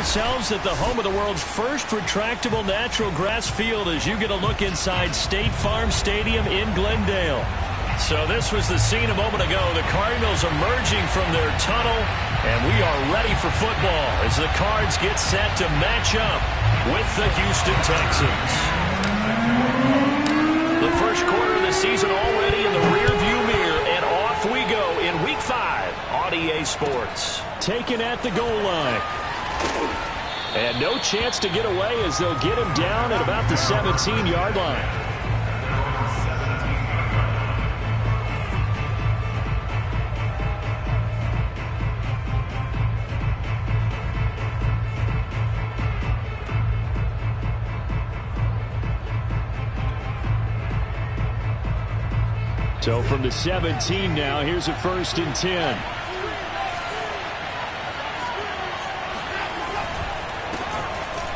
ourselves at the home of the world's first retractable natural grass field as you get a look inside State Farm Stadium in Glendale. So this was the scene a moment ago. The Cardinals emerging from their tunnel, and we are ready for football as the Cards get set to match up with the Houston Texans. The first quarter of the season already in the rearview mirror, and off we go in Week 5 on EA Sports. Taken at the goal line. And no chance to get away as they'll get him down at about the 17-yard line. So from the 17 now, here's a 1st and 10.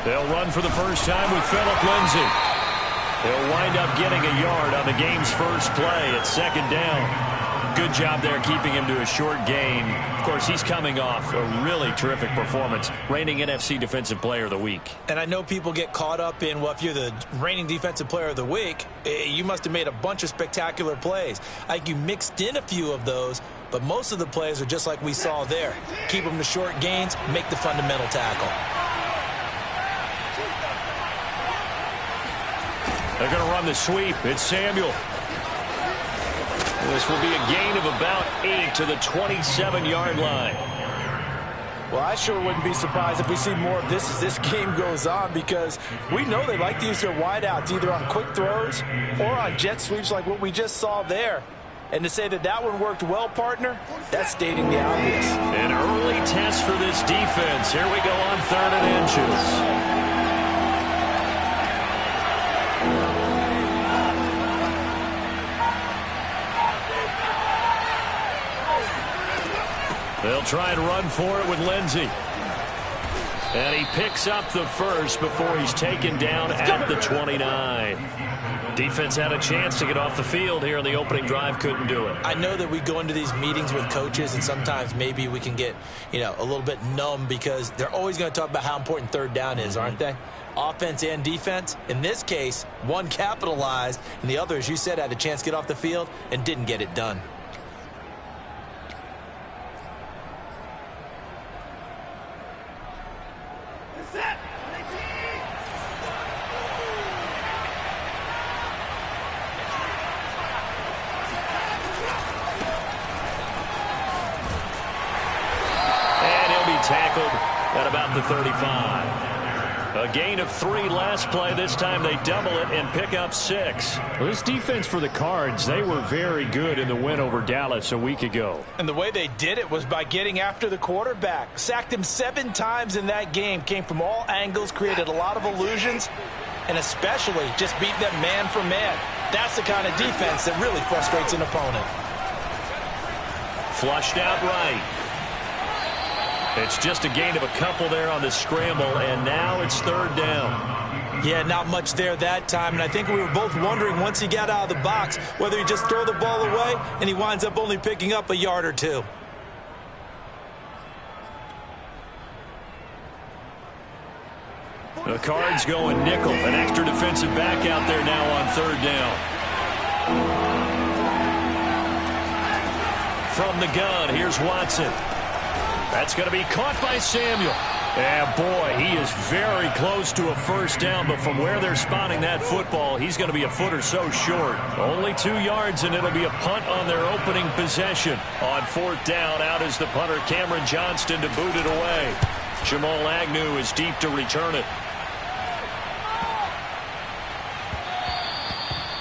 They'll run for the first time with Phillip Lindsay. He'll wind up getting a yard on the game's first play at 2nd down. Good job there keeping him to a short gain. Of course, he's coming off a really terrific performance, reigning NFC Defensive Player of the Week. And I know people get caught up in, well, if you're the reigning Defensive Player of the Week, you must have made a bunch of spectacular plays. I think you mixed in a few of those, but most of the plays are just like we saw there. Keep them to short gains, make the fundamental tackle. They're going to run the sweep. It's Samuel. This will be a gain of about 8 to the 27-yard line. Well, I sure wouldn't be surprised if we see more of this as this game goes on, because we know they like to use their wideouts either on quick throws or on jet sweeps like what we just saw there. And to say that that one worked well, partner, that's stating the obvious. An early test for this defense. Here we go on 3rd and inches. They'll try and run for it with Lindsay. And he picks up the first before he's taken down at the 29. Defense had a chance to get off the field here on the opening drive, couldn't do it. I know that we go into these meetings with coaches, and sometimes maybe we can get, a little bit numb because they're always going to talk about how important 3rd down is, aren't they? Offense and defense. In this case, one capitalized, and the other, as you said, had a chance to get off the field and didn't get it done. Tackled at about the 35. A gain of 3 last play. This time they double it and pick up 6. Well, this defense for the Cards, they were very good in the win over Dallas a week ago. And the way they did it was by getting after the quarterback. Sacked him 7 times in that game. Came from all angles, created a lot of illusions, and especially just beat them man for man. That's the kind of defense that really frustrates an opponent. Flushed out right. It's just a gain of a couple there on the scramble, and now it's 3rd down. Yeah, not much there that time, and I think we were both wondering once he got out of the box whether he just throw the ball away, and he winds up only picking up a yard or 2. The Cards going nickel, an extra defensive back out there now on 3rd down. From the gun, here's Watson. That's going to be caught by Samuel. And boy, he is very close to a 1st down, but from where they're spotting that football, he's going to be a foot or so short. Only 2 yards, and it'll be a punt on their opening possession. On 4th down, out is the punter, Cameron Johnston, to boot it away. Jamal Agnew is deep to return it.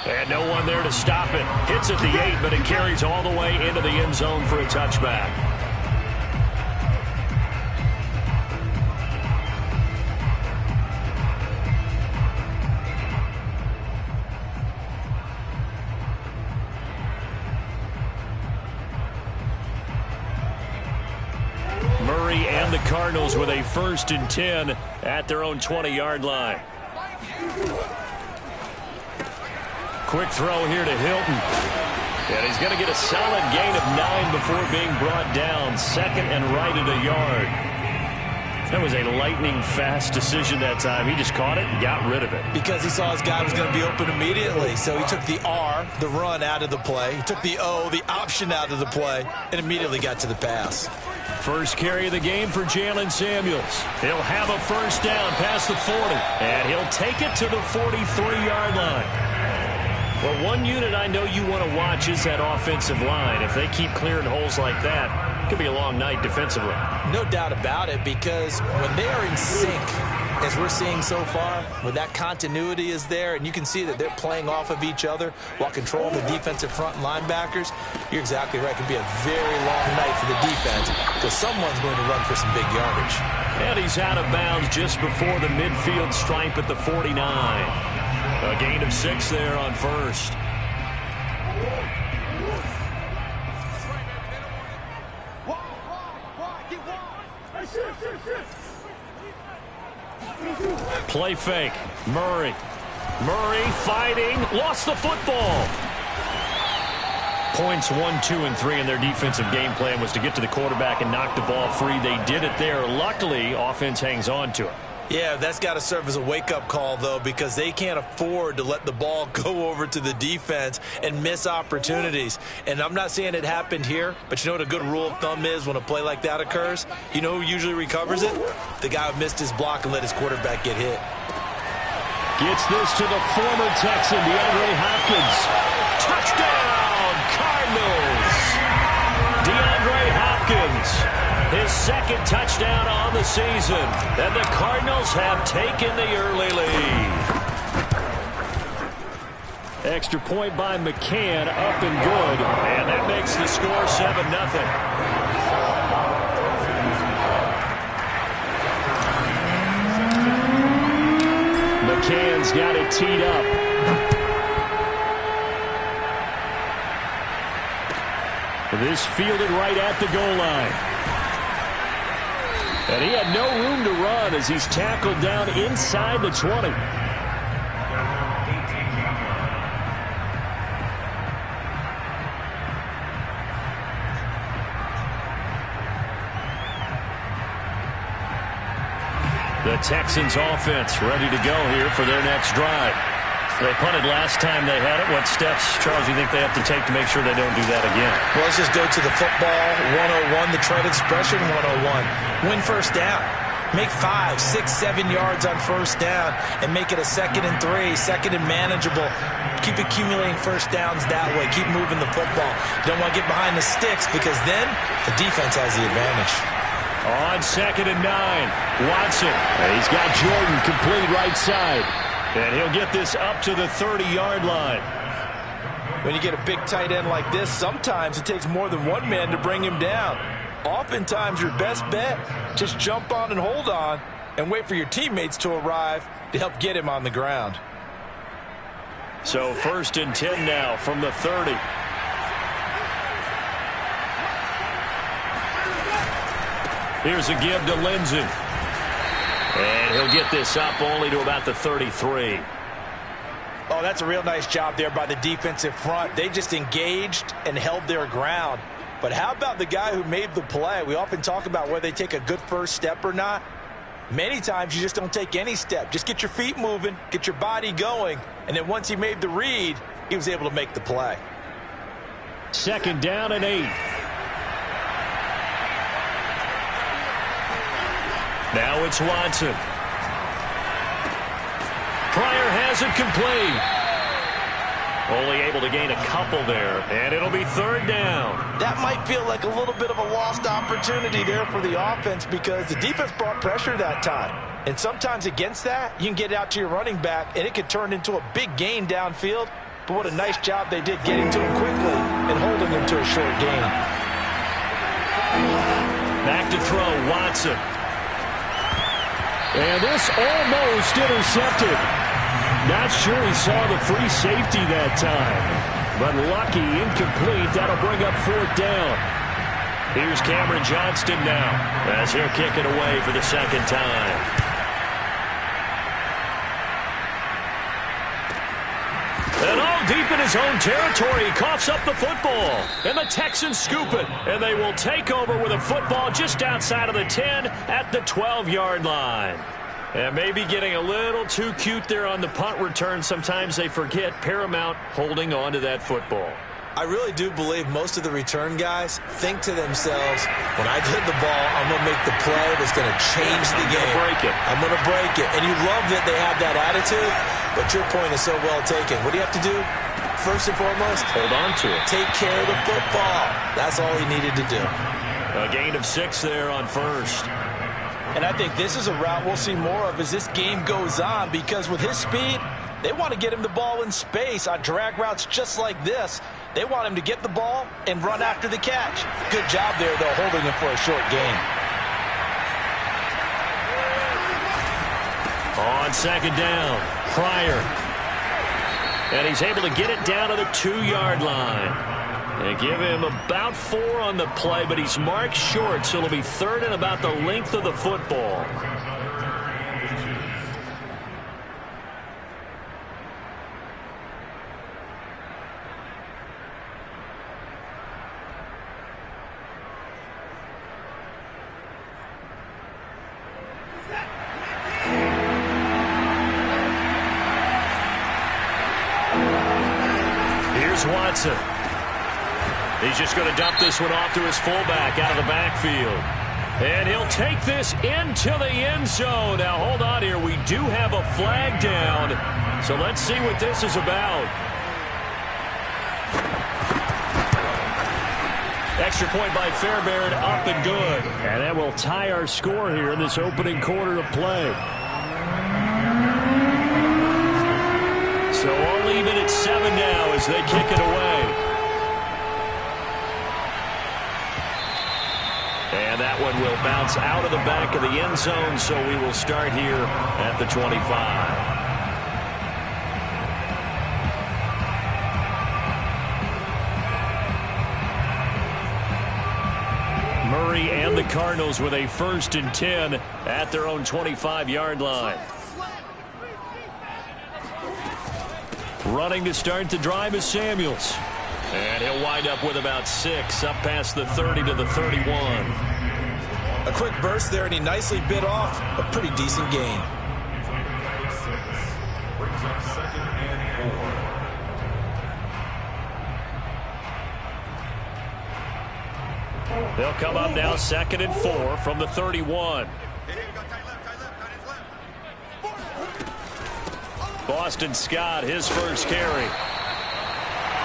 And no one there to stop it. Hits at the 8, but it carries all the way into the end zone for a touchback. Murray and the Cardinals with a 1st and 10 at their own 20-yard line. Quick throw here to Hilton. And he's going to get a solid gain of 9 before being brought down. 2nd and right at a yard. That was a lightning-fast decision that time. He just caught it and got rid of it. Because he saw his guy was going to be open immediately. So he took the R, the run, out of the play. He took the O, the option, out of the play, and immediately got to the pass. First carry of the game for Jalen Samuels. He'll have a first down past the 40, and he'll take it to the 43-yard line. Well, one unit I know you want to watch is that offensive line. If they keep clearing holes like that, it could be a long night defensively. No doubt about it, because when they are in sync, as we're seeing so far, when that continuity is there, and you can see that they're playing off of each other while controlling the defensive front and linebackers, you're exactly right. It can be a very long night for the defense because someone's going to run for some big yardage. And he's out of bounds just before the midfield stripe at the 49. A gain of 6 there on first. Play fake. Murray fighting. Lost the football. Points 1, 2, and 3 in their defensive game plan was to get to the quarterback and knock the ball free. They did it there. Luckily, offense hangs on to it. Yeah, that's got to serve as a wake-up call, though, because they can't afford to let the ball go over to the defense and miss opportunities. And I'm not saying it happened here, but you know what a good rule of thumb is when a play like that occurs? You know who usually recovers it? The guy who missed his block and let his quarterback get hit. Gets this to the former Texan, DeAndre Hopkins. Touchdown, Cardinals! DeAndre Hopkins. His second touchdown on the season. And the Cardinals have taken the early lead. Extra point by McCann, up and good. And that makes the score 7-0. McCann's got it teed up. This fielded right at the goal line. And he had no room to run as he's tackled down inside the 20. The Texans offense ready to go here for their next drive. They punted last time they had it. What steps, Charles, do you think they have to take to make sure they don't do that again? Well, let's just go to the football 101, the trade expression 101. Win first down. Make 5, 6, 7 yards on first down and make it a 2nd and 3, 2nd and manageable. Keep accumulating first downs that way. Keep moving the football. You don't want to get behind the sticks because then the defense has the advantage. On 2nd and 9, Watson. He's got Jordan complete right side. And he'll get this up to the 30-yard line. When you get a big tight end like this, sometimes it takes more than one man to bring him down. Oftentimes, your best bet, just jump on and hold on and wait for your teammates to arrive to help get him on the ground. So 1st and 10 now from the 30. Here's a give to Lindsey. And he'll get this up only to about the 33. Oh, that's a real nice job there by the defensive front. They just engaged and held their ground. But how about the guy who made the play? We often talk about whether they take a good first step or not. Many times you just don't take any step. Just get your feet moving, get your body going, and then once he made the read, he was able to make the play. 2nd down and 8. Now it's Watson. Pryor has it complete. Only able to gain a couple there, and it'll be 3rd down. That might feel like a little bit of a lost opportunity there for the offense because the defense brought pressure that time. And sometimes against that, you can get out to your running back, and it could turn into a big gain downfield. But what a nice job they did getting to him quickly and holding him to a short gain. Back to throw, Watson. And this almost intercepted. Not sure he saw the free safety that time. But lucky, incomplete. That'll bring up 4th down. Here's Cameron Johnston now as he'll kick it away for the 2nd time. And all deep in his own territory, he coughs up the football. And the Texans scoop it. And they will take over with a football just outside of the 10 at the 12-yard line. And maybe getting a little too cute there on the punt return. Sometimes they forget paramount holding on to that football. I really do believe most of the return guys think to themselves, when I get the ball, I'm going to make the play that's going to change the game. I'm going to break it. And you love that they have that attitude, but your point is so well taken. What do you have to do? First and foremost, hold on to it. Take care of the football. That's all he needed to do. A gain of 6 there on first. And I think this is a route we'll see more of as this game goes on, because with his speed, they want to get him the ball in space on drag routes just like this. They want him to get the ball and run after the catch. Good job there, though, holding him for a short gain. On second down, Pryor. And he's able to get it down to the 2-yard line. They give him about 4 on the play, but he's marked short, so it'll be third and about the length of the football. Watson. He's just going to dump this one off to his fullback out of the backfield. And he'll take this into the end zone. Now, hold on here. We do have a flag down. So let's see what this is about. Extra point by Fairbairn, up and good. And that will tie our score here in this opening quarter of play. So all even at 7 now as they kick it away. And that one will bounce out of the back of the end zone, so we will start here at the 25. Murray and the Cardinals with a 1st and 10 at their own 25-yard line. Running to start the drive is Samuels. And he'll wind up with about 6, up past the 30 to the 31. A quick burst there, and he nicely bit off a pretty decent gain. They'll come up now 2nd and 4 from the 31. Boston Scott, his first carry.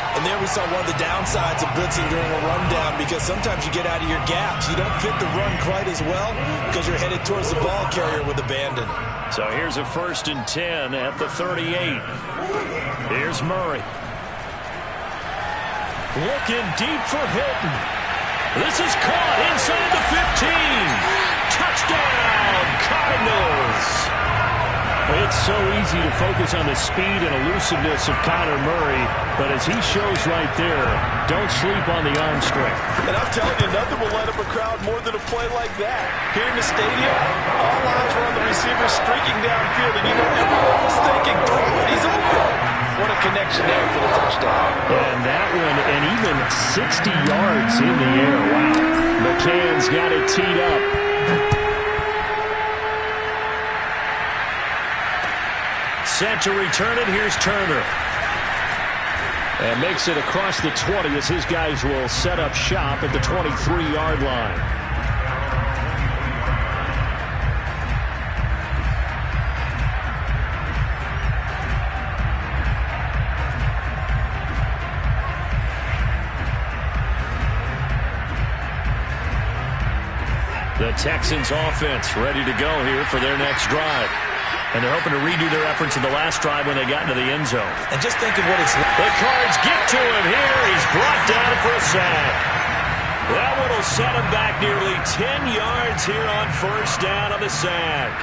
And there we saw one of the downsides of blitzing during a rundown, because sometimes you get out of your gaps. You don't fit the run quite as well because you're headed towards the ball carrier with abandon. So here's a 1st and 10 at the 38. Here's Murray. Looking deep for Hilton. This is caught inside the 15. Touchdown, Cardinals. It's so easy to focus on the speed and elusiveness of Kyler Murray, but as he shows right there, don't sleep on the arm strength. And I'm telling you, nothing will light up a crowd more than a play like that. Here in the stadium, all eyes were on the receiver streaking downfield, and you know everyone was thinking, throw it, he's open. What a connection there for the touchdown. And that one, and even 60 yards in the air. Wow. McCann's got it teed up. Set to return it. Here's Turner. And makes it across the 20 as his guys will set up shop at the 23-yard line. The Texans offense ready to go here for their next drive. And they're hoping to redo their efforts in the last drive when they got into the end zone. And just think of what it's like. The Cards get to him here. He's brought down for a sack. That one will set him back nearly 10 yards here on 1st down on the sack.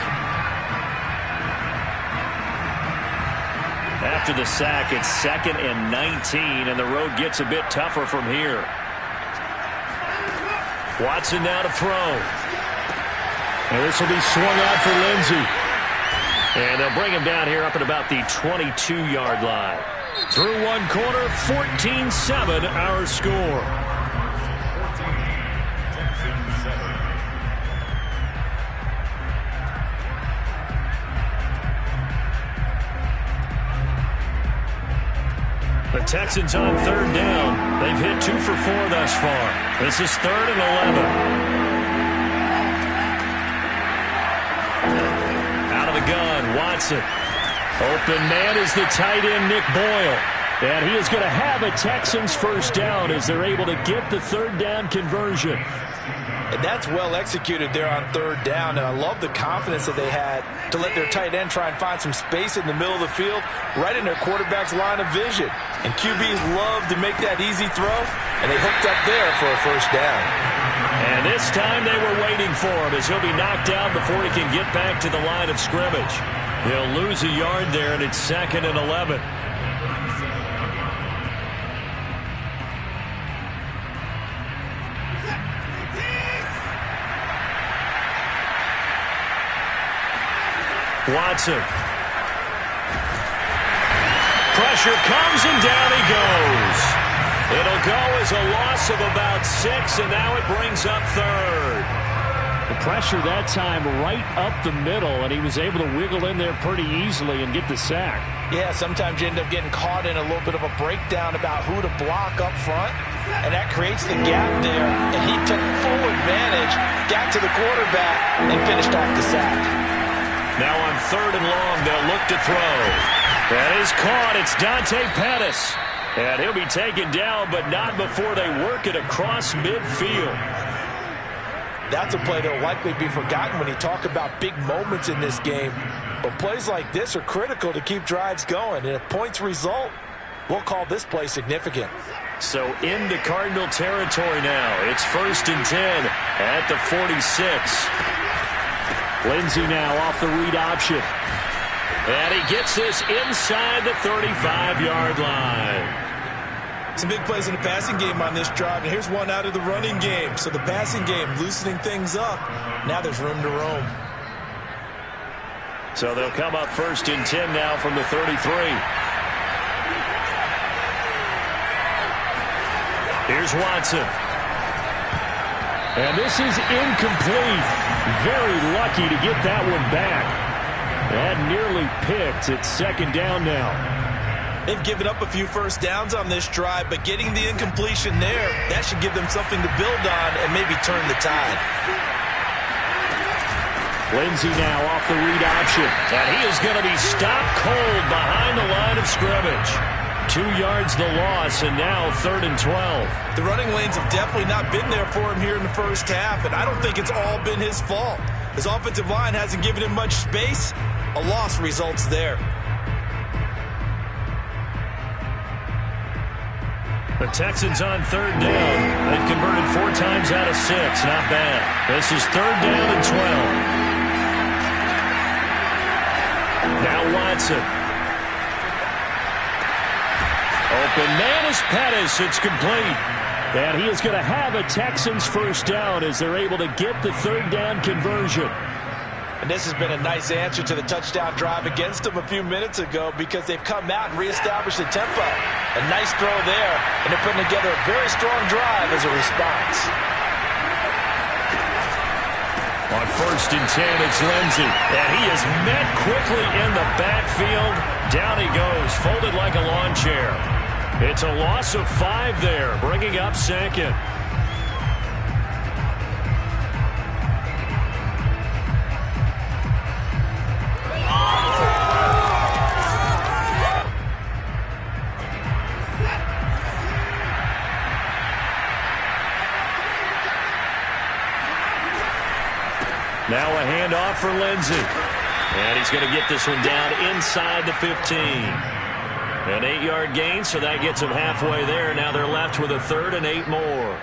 After the sack, it's 2nd and 19, and the road gets a bit tougher from here. Watson now to throw. And this will be swung out for Lindsey. And they'll bring him down here up at about the 22-yard line. Through one quarter, 14-7 our score. The Texans on third down. They've hit 2 for 4 thus far. This is 3rd and 11. Out of the gun, Watson. Open man is the tight end, Nick Boyle. And he is going to have a Texans first down as they're able to get the third down conversion. And that's well executed there on third down. And I love the confidence that they had to let their tight end try and find some space in the middle of the field, right in their quarterback's line of vision. And QBs love to make that easy throw, and they hooked up there for a first down. And this time they were waiting for him as he'll be knocked down before he can get back to the line of scrimmage. He'll lose a yard there, and it's 2nd and 11. Watson. Pressure comes, and down he goes. It'll go as a loss of about 6, and now it brings up 3rd. The pressure that time right up the middle, and he was able to wiggle in there pretty easily and get the sack. Yeah, sometimes you end up getting caught in a little bit of a breakdown about who to block up front, and that creates the gap there, and he took full advantage, got to the quarterback, and finished off the sack. Now on 3rd and long, they'll look to throw. That is caught. It's Dante Pettis. And he'll be taken down, but not before they work it across midfield. That's a play that will likely be forgotten when you talk about big moments in this game. But plays like this are critical to keep drives going. And if points result, we'll call this play significant. So into Cardinal territory now. It's 1st and 10 at the 46. Lindsey now off the read option. And he gets this inside the 35-yard line. Some big plays in the passing game on this drive, and here's one out of the running game. So the passing game loosening things up. Now there's room to roam. So they'll come up 1st and 10 now from the 33. Here's Watson. And this is incomplete. Very lucky to get that one back. That nearly picked. It's 2nd down now. They've given up a few first downs on this drive, but getting the incompletion there, that should give them something to build on and maybe turn the tide. Lindsey now off the read option. And he is going to be stopped cold behind the line of scrimmage. 2 yards the loss, and now 3rd and 12. The running lanes have definitely not been there for him here in the first half, and I don't think it's all been his fault. His offensive line hasn't given him much space. A loss results there. The Texans on 3rd down. They've converted 4 times out of 6. Not bad. This is 3rd down and 12. Now Watson. Open man is Pettis. It's complete. And he is going to have a Texans first down as they're able to get the 3rd down conversion. And this has been a nice answer to the touchdown drive against them a few minutes ago because they've come out and reestablished the tempo. A nice throw there, and they're putting together a very strong drive as a response. On 1st and 10, it's Lindsey. And he is met quickly in the backfield. Down he goes, folded like a lawn chair. It's a loss of 5 there, bringing up 2nd. Now a handoff for Lindsey. And he's going to get this one down inside the 15. An 8-yard gain, so that gets him halfway there. Now they're left with a 3rd and 8 more.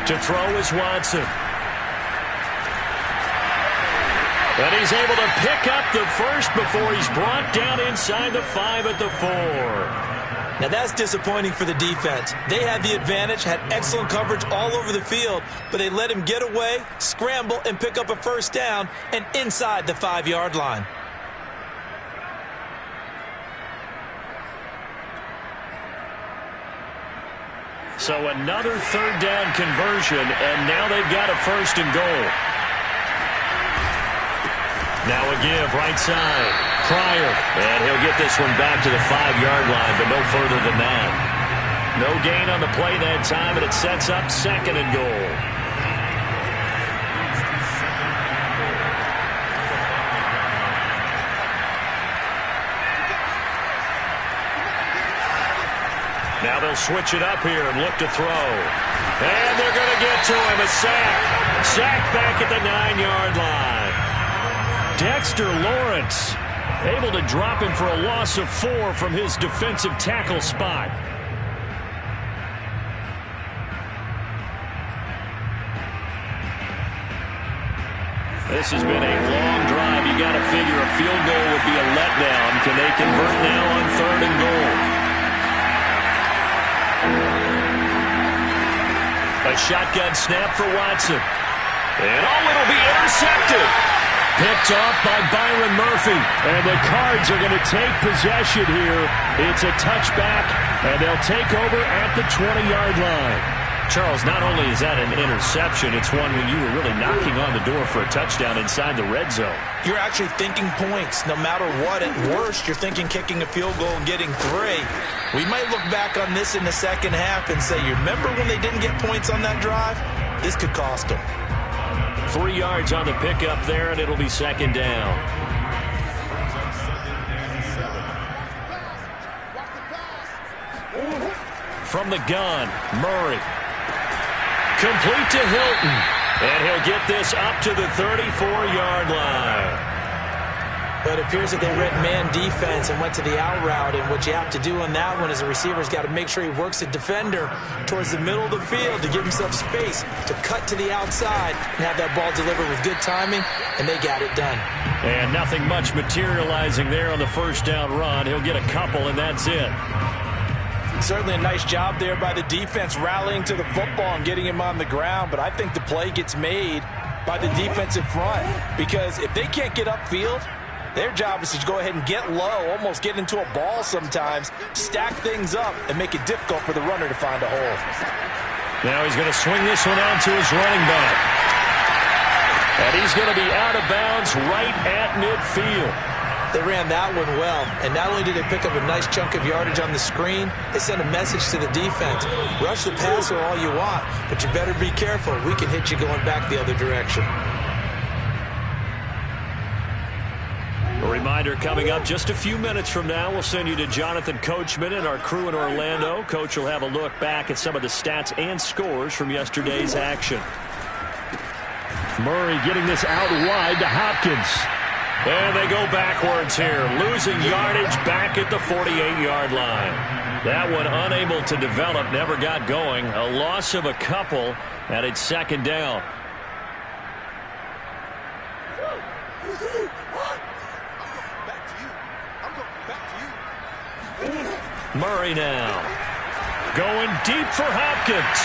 To throw is Watson. And he's able to pick up the first before he's brought down inside the 5 at the 4. Now that's disappointing for the defense. They had the advantage, had excellent coverage all over the field, but they let him get away, scramble, and pick up a first down and inside the 5-yard line. So another third down conversion, and now they've got a first and goal. Now a give, right side. Pryor, and he'll get this one back to the 5-yard line, but no further than that. No gain on the play that time, and it sets up second and goal. Now they'll switch it up here and look to throw. And they're going to get to him. A sack. Sack back at the 9-yard line. Dexter Lawrence able to drop him for a loss of 4 from his defensive tackle spot. This has been a long drive. You got to figure a field goal would be a letdown. Can they convert now on third and goal? A shotgun snap for Watson. And it'll be intercepted. Picked off by Byron Murphy. And the Cards are going to take possession here. It's a touchback, and they'll take over at the 20-yard line. Charles, not only is that an interception, it's one when you were really knocking on the door for a touchdown inside the red zone. You're actually thinking points. No matter what, at worst, you're thinking kicking a field goal and getting 3. We might look back on this in the second half and say, you remember when they didn't get points on that drive? This could cost them. 3 yards on the pickup there, and it'll be second down. From the gun, Murray. Complete to Hilton. And he'll get this up to the 34-yard line. But it appears that they read man defense and went to the out route. And what you have to do on that one is the receiver's got to make sure he works the defender towards the middle of the field to give himself space to cut to the outside and have that ball delivered with good timing. And they got it done. And nothing much materializing there on the first down run. He'll get a couple, and that's it. Certainly a nice job there by the defense rallying to the football and getting him on the ground, but I think the play gets made by the defensive front because if they can't get upfield, their job is to go ahead and get low, almost get into a ball sometimes, stack things up, and make it difficult for the runner to find a hole. Now he's going to swing this one out to his running back. And he's going to be out of bounds right at midfield. They ran that one well, and not only did they pick up a nice chunk of yardage on the screen, they sent a message to the defense. Rush the passer all you want, but you better be careful. We can hit you going back the other direction. A reminder coming up just a few minutes from now, we'll send you to Jonathan Coachman and our crew in Orlando. Coach will have a look back at some of the stats and scores from yesterday's action. Murray getting this out wide to Hopkins. And they go backwards here, losing yardage back at the 48-yard line. That one unable to develop, never got going. A loss of a couple, and it's second down. Murray now. Going deep for Hopkins.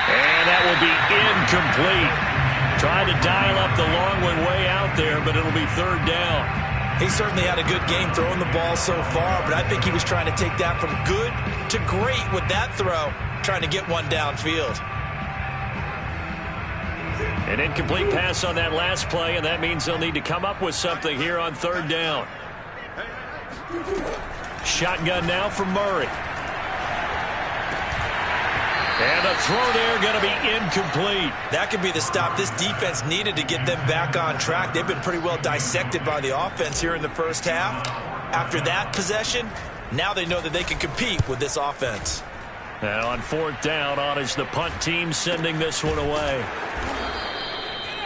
And that will be incomplete. Trying to dial up the long one way out there, but it'll be third down. He certainly had a good game throwing the ball so far, but I think he was trying to take that from good to great with that throw, trying to get one downfield. An incomplete pass on that last play, and that means they'll need to come up with something here on third down. Shotgun now from Murray. And the throw there going to be incomplete. That could be the stop this defense needed to get them back on track. They've been pretty well dissected by the offense here in the first half. After that possession, now they know that they can compete with this offense. Now on fourth down, on is the punt team sending this one away.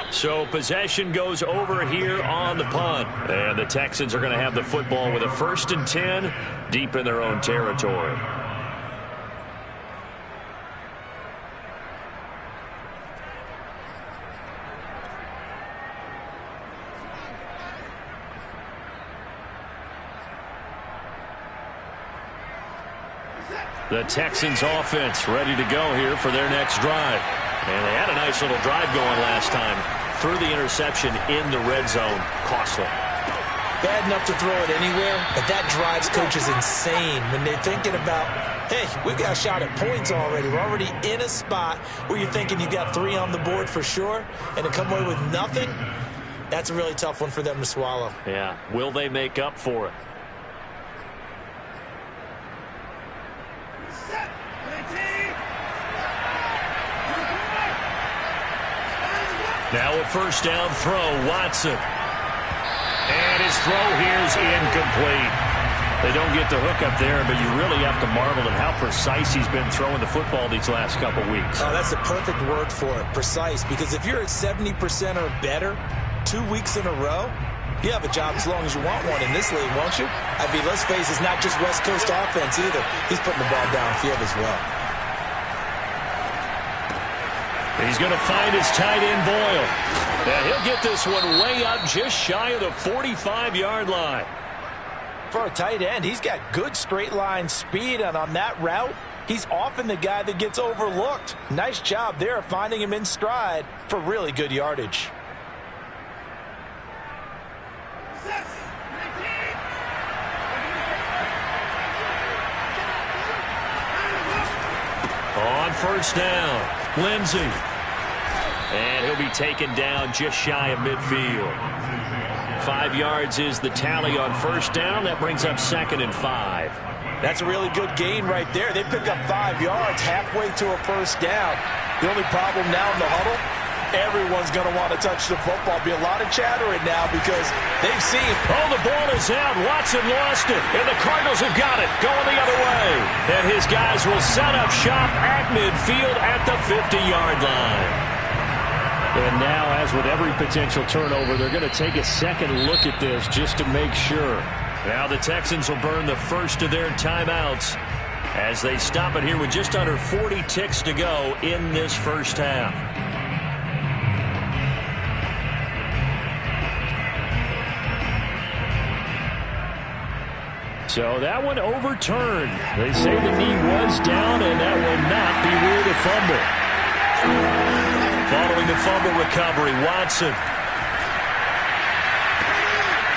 So possession goes over here on the punt. And the Texans are going to have the football with a 1st and 10 deep in their own territory. The Texans offense ready to go here for their next drive. And they had a nice little drive going last time. Threw the interception in the red zone. Costly. Bad enough to throw it anywhere, but that drives coaches insane when they're thinking about, hey, we've got a shot at points already. We're already in a spot where you're thinking you got 3 on the board for sure, and to come away with nothing, that's a really tough one for them to swallow. Yeah. Will they make up for it? Now a first down throw, Watson. And his throw here is incomplete. They don't get the hook up there, but you really have to marvel at how precise he's been throwing the football these last couple weeks. Oh, that's the perfect word for it, precise, because if you're at 70% or better 2 weeks in a row, you have a job as long as you want one in this league, won't you? I mean, let's face it, it's not just West Coast offense either. He's putting the ball downfield as well. He's going to find his tight end, Boyle. And he'll get this one way up just shy of the 45-yard line. For a tight end, he's got good straight line speed, and on that route, he's often the guy that gets overlooked. Nice job there finding him in stride for really good yardage. On first down, Lindsey. And he'll be taken down just shy of midfield. 5 yards is the tally on first down. That brings up 2nd and 5. That's a really good gain right there. They pick up 5 yards halfway to a first down. The only problem now in the huddle, everyone's going to want to touch the football. Be a lot of chattering now because they've seen. Oh, the ball is out. Watson lost it. And the Cardinals have got it. Going the other way. And his guys will set up shop at midfield at the 50-yard line. And now, as with every potential turnover, they're going to take a second look at this just to make sure. Now the Texans will burn the first of their timeouts as they stop it here with just under 40 ticks to go in this first half. So that one overturned. They say the knee was down, and that will not be ruled a fumble. Following the fumble recovery, Watson.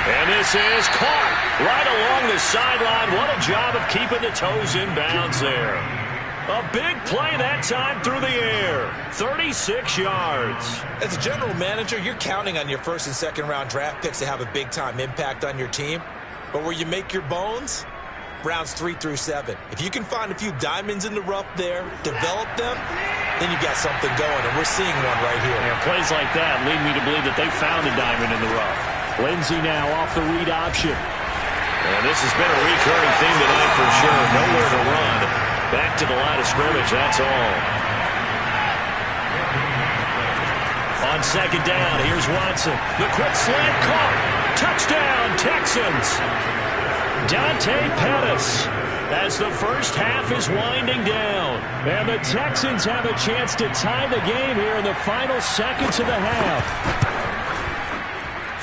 And this is caught right along the sideline. What a job of keeping the toes in bounds there. A big play that time through the air. 36 yards. As a general manager, you're counting on your first and second round draft picks to have a big-time impact on your team. But where you make your bones, rounds 3 through 7. If you can find a few diamonds in the rough there, develop them, then you got something going, and we're seeing one right here. And plays like that lead me to believe that they found a diamond in the rough. Lindsey now off the read option. And this has been a recurring theme tonight for sure. Nowhere to run. Back to the line of scrimmage, that's all. On second down, here's Watson. The quick slant caught. Touchdown, Texans. Dante Pettis as the first half is winding down. And the Texans have a chance to tie the game here in the final seconds of the half.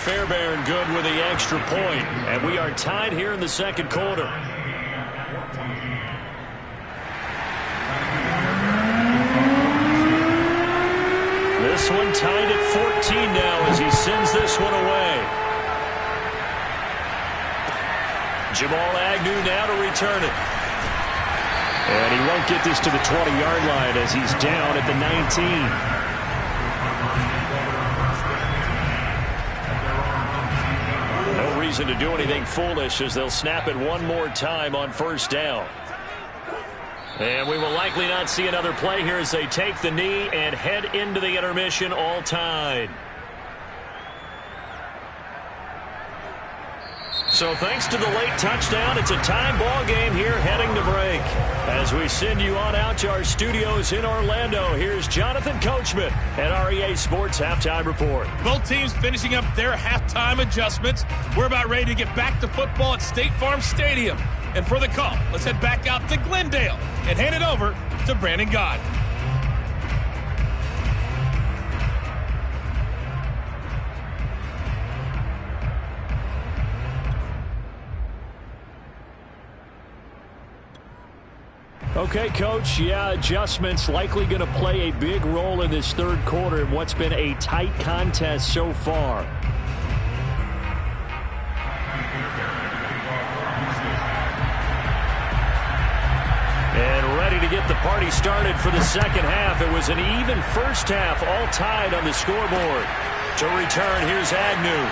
Fairbairn good with the extra point. And we are tied here in the second quarter. This one tied at 14 now as he sends this one away. Jamal Agnew now to return it. And he won't get this to the 20-yard line as he's down at the 19. No reason to do anything foolish as they'll snap it one more time on first down. And we will likely not see another play here as they take the knee and head into the intermission all tied. So thanks to the late touchdown, it's a tie ball game here heading to break. As we send you on out to our studios in Orlando, here's Jonathan Coachman at REA Sports Halftime Report. Both teams finishing up their halftime adjustments. We're about ready to get back to football at State Farm Stadium. And for the call, let's head back out to Glendale and hand it over to Brandon God. Okay, Coach. Yeah, adjustments likely going to play a big role in this third quarter in what's been a tight contest so far. And ready to get the party started for the second half. It was an even first half, all tied on the scoreboard. To return, here's Agnew.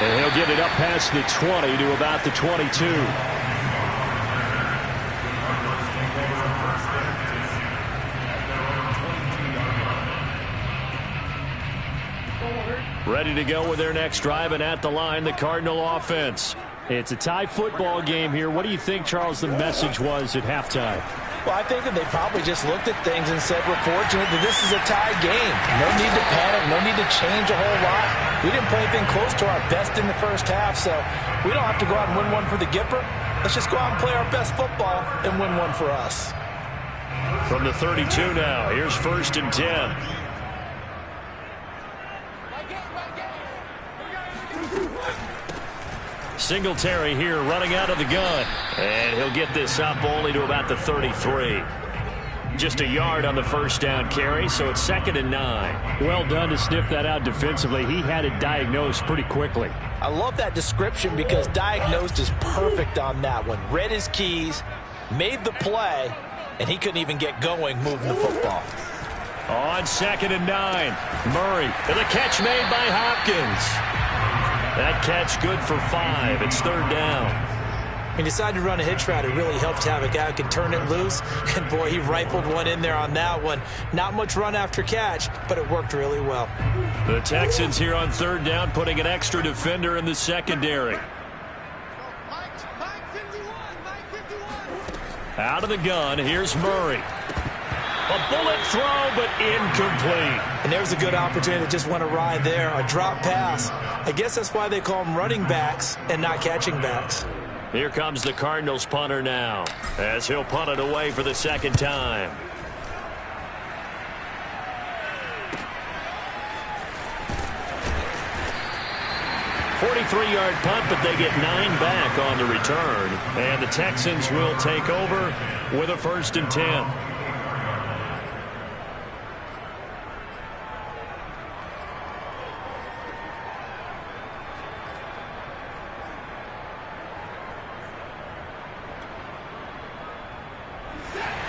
And he'll get it up past the 20 to about the 22. Ready to go with their next drive, and at the line, the Cardinal offense. It's a tie football game here. What do you think, Charles, the message was at halftime? Well, I think that they probably just looked at things and said, we're fortunate that this is a tie game. No need to panic, no need to change a whole lot. We didn't play anything close to our best in the first half, so we don't have to go out and win one for the Gipper. Let's just go out and play our best football and win one for us. From the 32 now, here's 1st and 10. Singletary here running out of the gun. And he'll get this up only to about the 33. Just a yard on the first down carry, so it's 2nd and 9. Well done to sniff that out defensively. He had it diagnosed pretty quickly. I love that description because diagnosed is perfect on that one. Read his keys, made the play, and he couldn't even get going moving the football. On 2nd and 9, Murray. And the catch made by Hopkins. That catch good for 5. It's 3rd down. He decided to run a hitch route. It really helped to have a guy who can turn it loose. And, boy, he rifled one in there on that one. Not much run after catch, but it worked really well. The Texans here on 3rd down, putting an extra defender in the secondary. Out of the gun, here's Murray. A bullet throw, but incomplete. And there's a good opportunity to just went awry there. A drop pass. I guess that's why they call them running backs and not catching backs. Here comes the Cardinals punter now, as he'll punt it away for the 2nd time. .43-yard punt, but they get 9 back on the return. And the Texans will take over with a 1st and 10.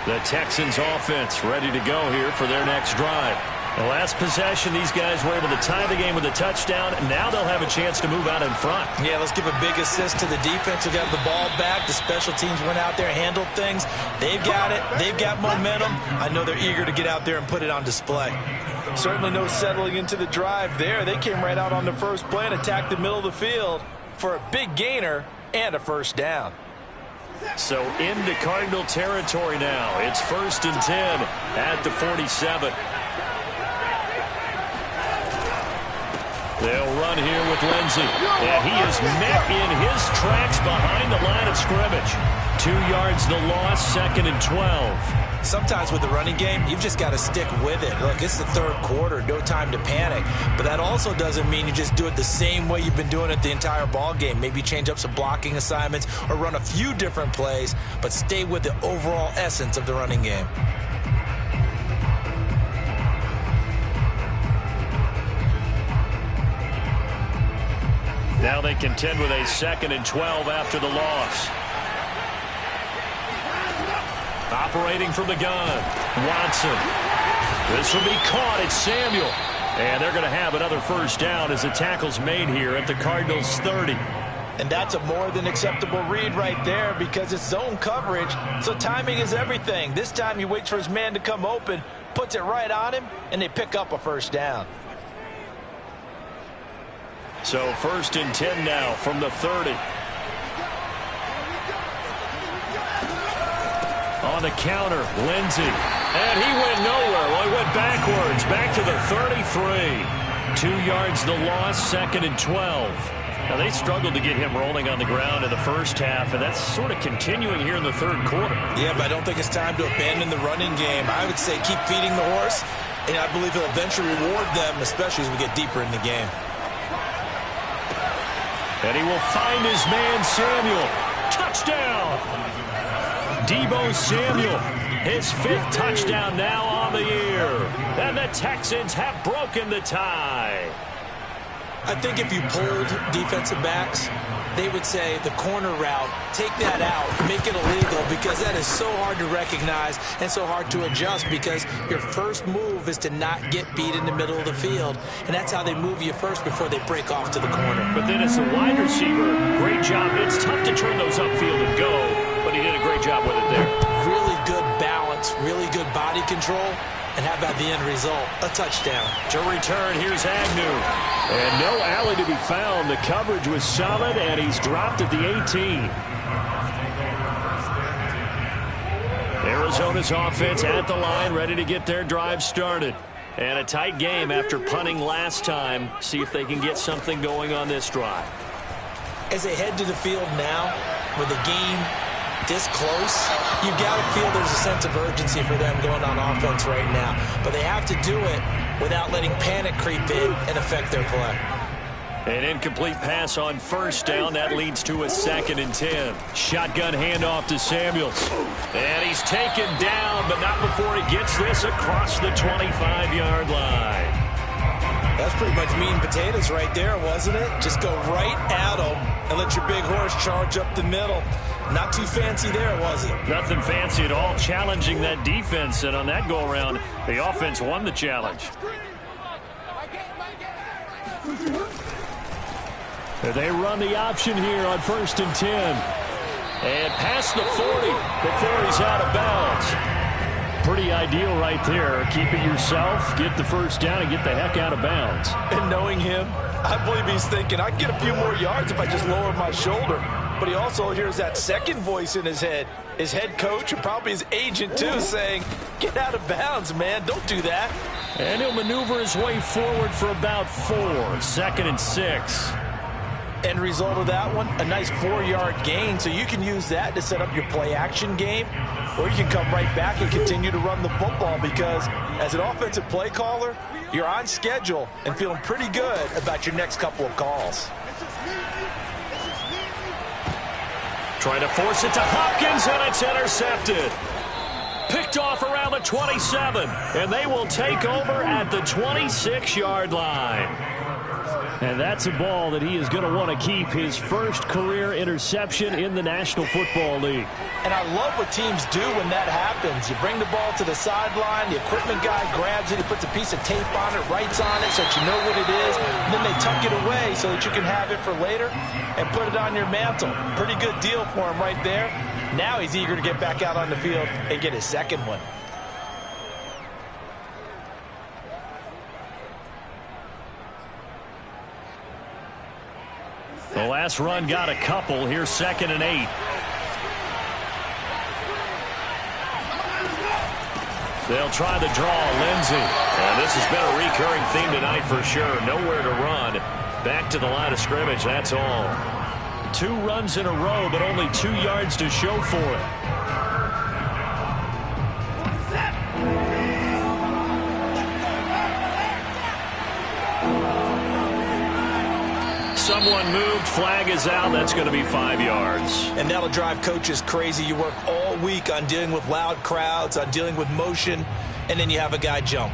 The Texans offense ready to go here for their next drive. The last possession, these guys were able to tie the game with a touchdown, and now they'll have a chance to move out in front. Yeah, let's give a big assist to the defense who got the ball back. The special teams went out there, handled things. They've got it. They've got momentum. I know they're eager to get out there and put it on display. Certainly no settling into the drive there. They came right out on the first play and attacked the middle of the field for a big gainer and a 1st down. So into Cardinal territory now. It's 1st and 10 at the 47. They'll run here with Lindsey. And he is met in his tracks behind the line of scrimmage. 2 yards the loss, 2nd and 12. Sometimes with the running game, you've just got to stick with it. Look, it's the 3rd quarter, no time to panic. But that also doesn't mean you just do it the same way you've been doing it the entire ball game. Maybe change up some blocking assignments or run a few different plays, but stay with the overall essence of the running game. Now they contend with a 2nd and 12 after the loss. Operating from the gun, Watson. This will be caught. It's Samuel. And they're going to have another 1st down as the tackle's made here at the Cardinals' 30. And that's a more than acceptable read right there because it's zone coverage, so timing is everything. This time he waits for his man to come open, puts it right on him, and they pick up a 1st down. So 1st and 10 now from the 30. On the counter, Lindsey. And he went nowhere. Well, he went backwards, back to the 33. 2 yards the loss, 2nd and 12. Now, they struggled to get him rolling on the ground in the first half, and that's sort of continuing here in the 3rd quarter. Yeah, but I don't think it's time to abandon the running game. I would say keep feeding the horse, and I believe he'll eventually reward them, especially as we get deeper in the game. And he will find his man, Samuel. Touchdown! Deebo Samuel, his 5th touchdown now on the year. And the Texans have broken the tie. I think if you polled defensive backs, they would say the corner route, take that out, make it illegal, because that is so hard to recognize and so hard to adjust, because your first move is to not get beat in the middle of the field, and that's how they move you first before they break off to the corner. But then as a wide receiver, great job. It's tough to turn those upfield and go, but he did a great job with it there. Really good balance, really good body control. And how about the end result? A touchdown. To return, here's Agnew. And no alley to be found. The coverage was solid, and he's dropped at the 18. Arizona's offense at the line, ready to get their drive started. And a tight game after punting last time. See if they can get something going on this drive. As they head to the field now, with the game this close, you've got to feel there's a sense of urgency for them going on offense right now. But they have to do it without letting panic creep in and affect their play. An incomplete pass on first down. That leads to a 2nd and 10. Shotgun handoff to Samuels. And he's taken down, but not before he gets this across the 25-yard line. That's pretty much meat and potatoes right there, wasn't it? Just go right at them and let your big horse charge up the middle. Not too fancy there, was it? Nothing fancy at all, challenging that defense. And on that go-around, the offense won the challenge. They run the option here on 1st and 10. And past the 40 before he's out of bounds. Pretty ideal right there. Keep it yourself, get the first down, and get the heck out of bounds. And knowing him, I believe he's thinking, I can get a few more yards if I just lower my shoulder. But he also hears that second voice in his head, his head coach and probably his agent too, saying, get out of bounds, man. Don't do that. And he'll maneuver his way forward for about 4. 2nd and 6. End result of that one, a nice 4-yard gain. So you can use that to set up your play-action game, or you can come right back and continue to run the football, because as an offensive play caller, you're on schedule and feeling pretty good about your next couple of calls. Trying to force it to Hopkins, and it's intercepted. Picked off around the 27, and they will take over at the 26-yard line. And that's a ball that he is going to want to keep, his first career interception in the National Football League. And I love what teams do when that happens. You bring the ball to the sideline, the equipment guy grabs it, he puts a piece of tape on it, writes on it so that you know what it is, and then they tuck it away so that you can have it for later and put it on your mantle. Pretty good deal for him right there. Now he's eager to get back out on the field and get his second one. The last run got a couple. Here's 2nd and 8. They'll try the draw, Lindsey. And this has been a recurring theme tonight for sure. Nowhere to run. Back to the line of scrimmage, that's all. 2 runs in a row, but only 2 yards to show for it. Someone moved, flag is out, that's going to be 5 yards. And that'll drive coaches crazy. You work all week on dealing with loud crowds, on dealing with motion, and then you have a guy jump.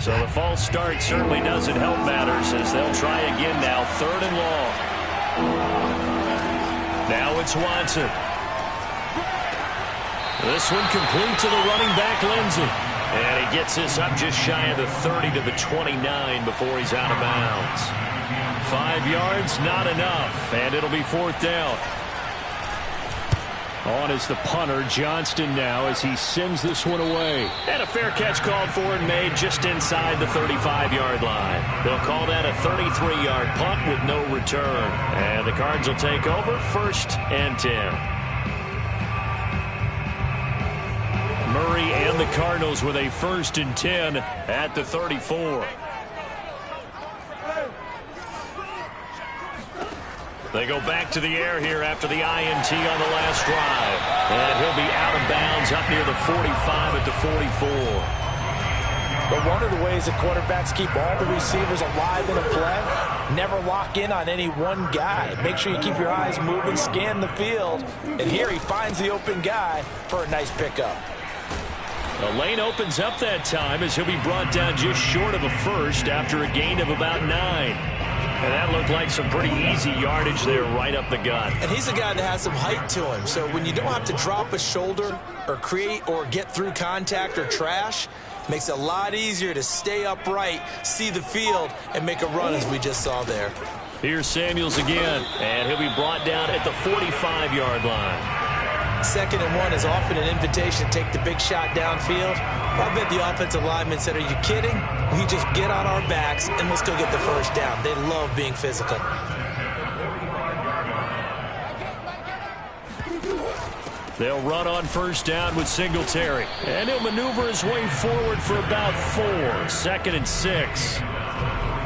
So the false start certainly doesn't help matters as they'll try again now, 3rd and long. Now it's Watson. This one complete to the running back, Lindsey. And he gets this up just shy of the 30 to the 29 before he's out of bounds. 5 yards, not enough, and it'll be 4th down. On is the punter, Johnston now, as he sends this one away. And a fair catch called for and made just inside the 35-yard line. They'll call that a 33-yard punt with no return. And the Cards will take over, 1st and 10. Murray and the Cardinals with a 1st and 10 at the 34. They go back to the air here after the INT on the last drive. And he'll be out of bounds up near the 45 at the 44. But one of the ways that quarterbacks keep all the receivers alive in a play, never lock in on any one guy. Make sure you keep your eyes moving, scan the field. And here he finds the open guy for a nice pickup. The lane opens up that time as he'll be brought down just short of a first after a gain of about 9. And that looked like some pretty easy yardage there right up the gut. And he's a guy that has some height to him. So when you don't have to drop a shoulder or create or get through contact or trash, makes it a lot easier to stay upright, see the field, and make a run as we just saw there. Here's Samuels again, and he'll be brought down at the 45-yard line. 2nd and 1 is often an invitation to take the big shot downfield. I bet the offensive lineman said, are you kidding? We just get on our backs and we'll still get the first down. They love being physical. They'll run on first down with Singletary. And he'll maneuver his way forward for about 4. 2nd and 6.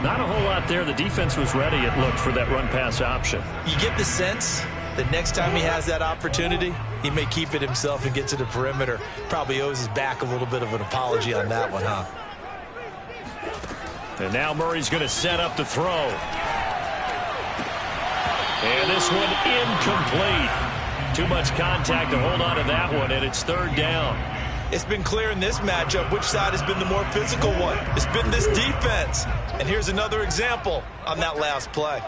Not a whole lot there. The defense was ready, it looked, for that run-pass option. You get the sense that next time he has that opportunity, he may keep it himself and get to the perimeter. Probably owes his back a little bit of an apology on that one, huh? And now Murray's going to set up to throw. And this one incomplete. Too much contact to hold on to that one, and it's 3rd down. It's been clear in this matchup which side has been the more physical one. It's been this defense. And here's another example on that last play.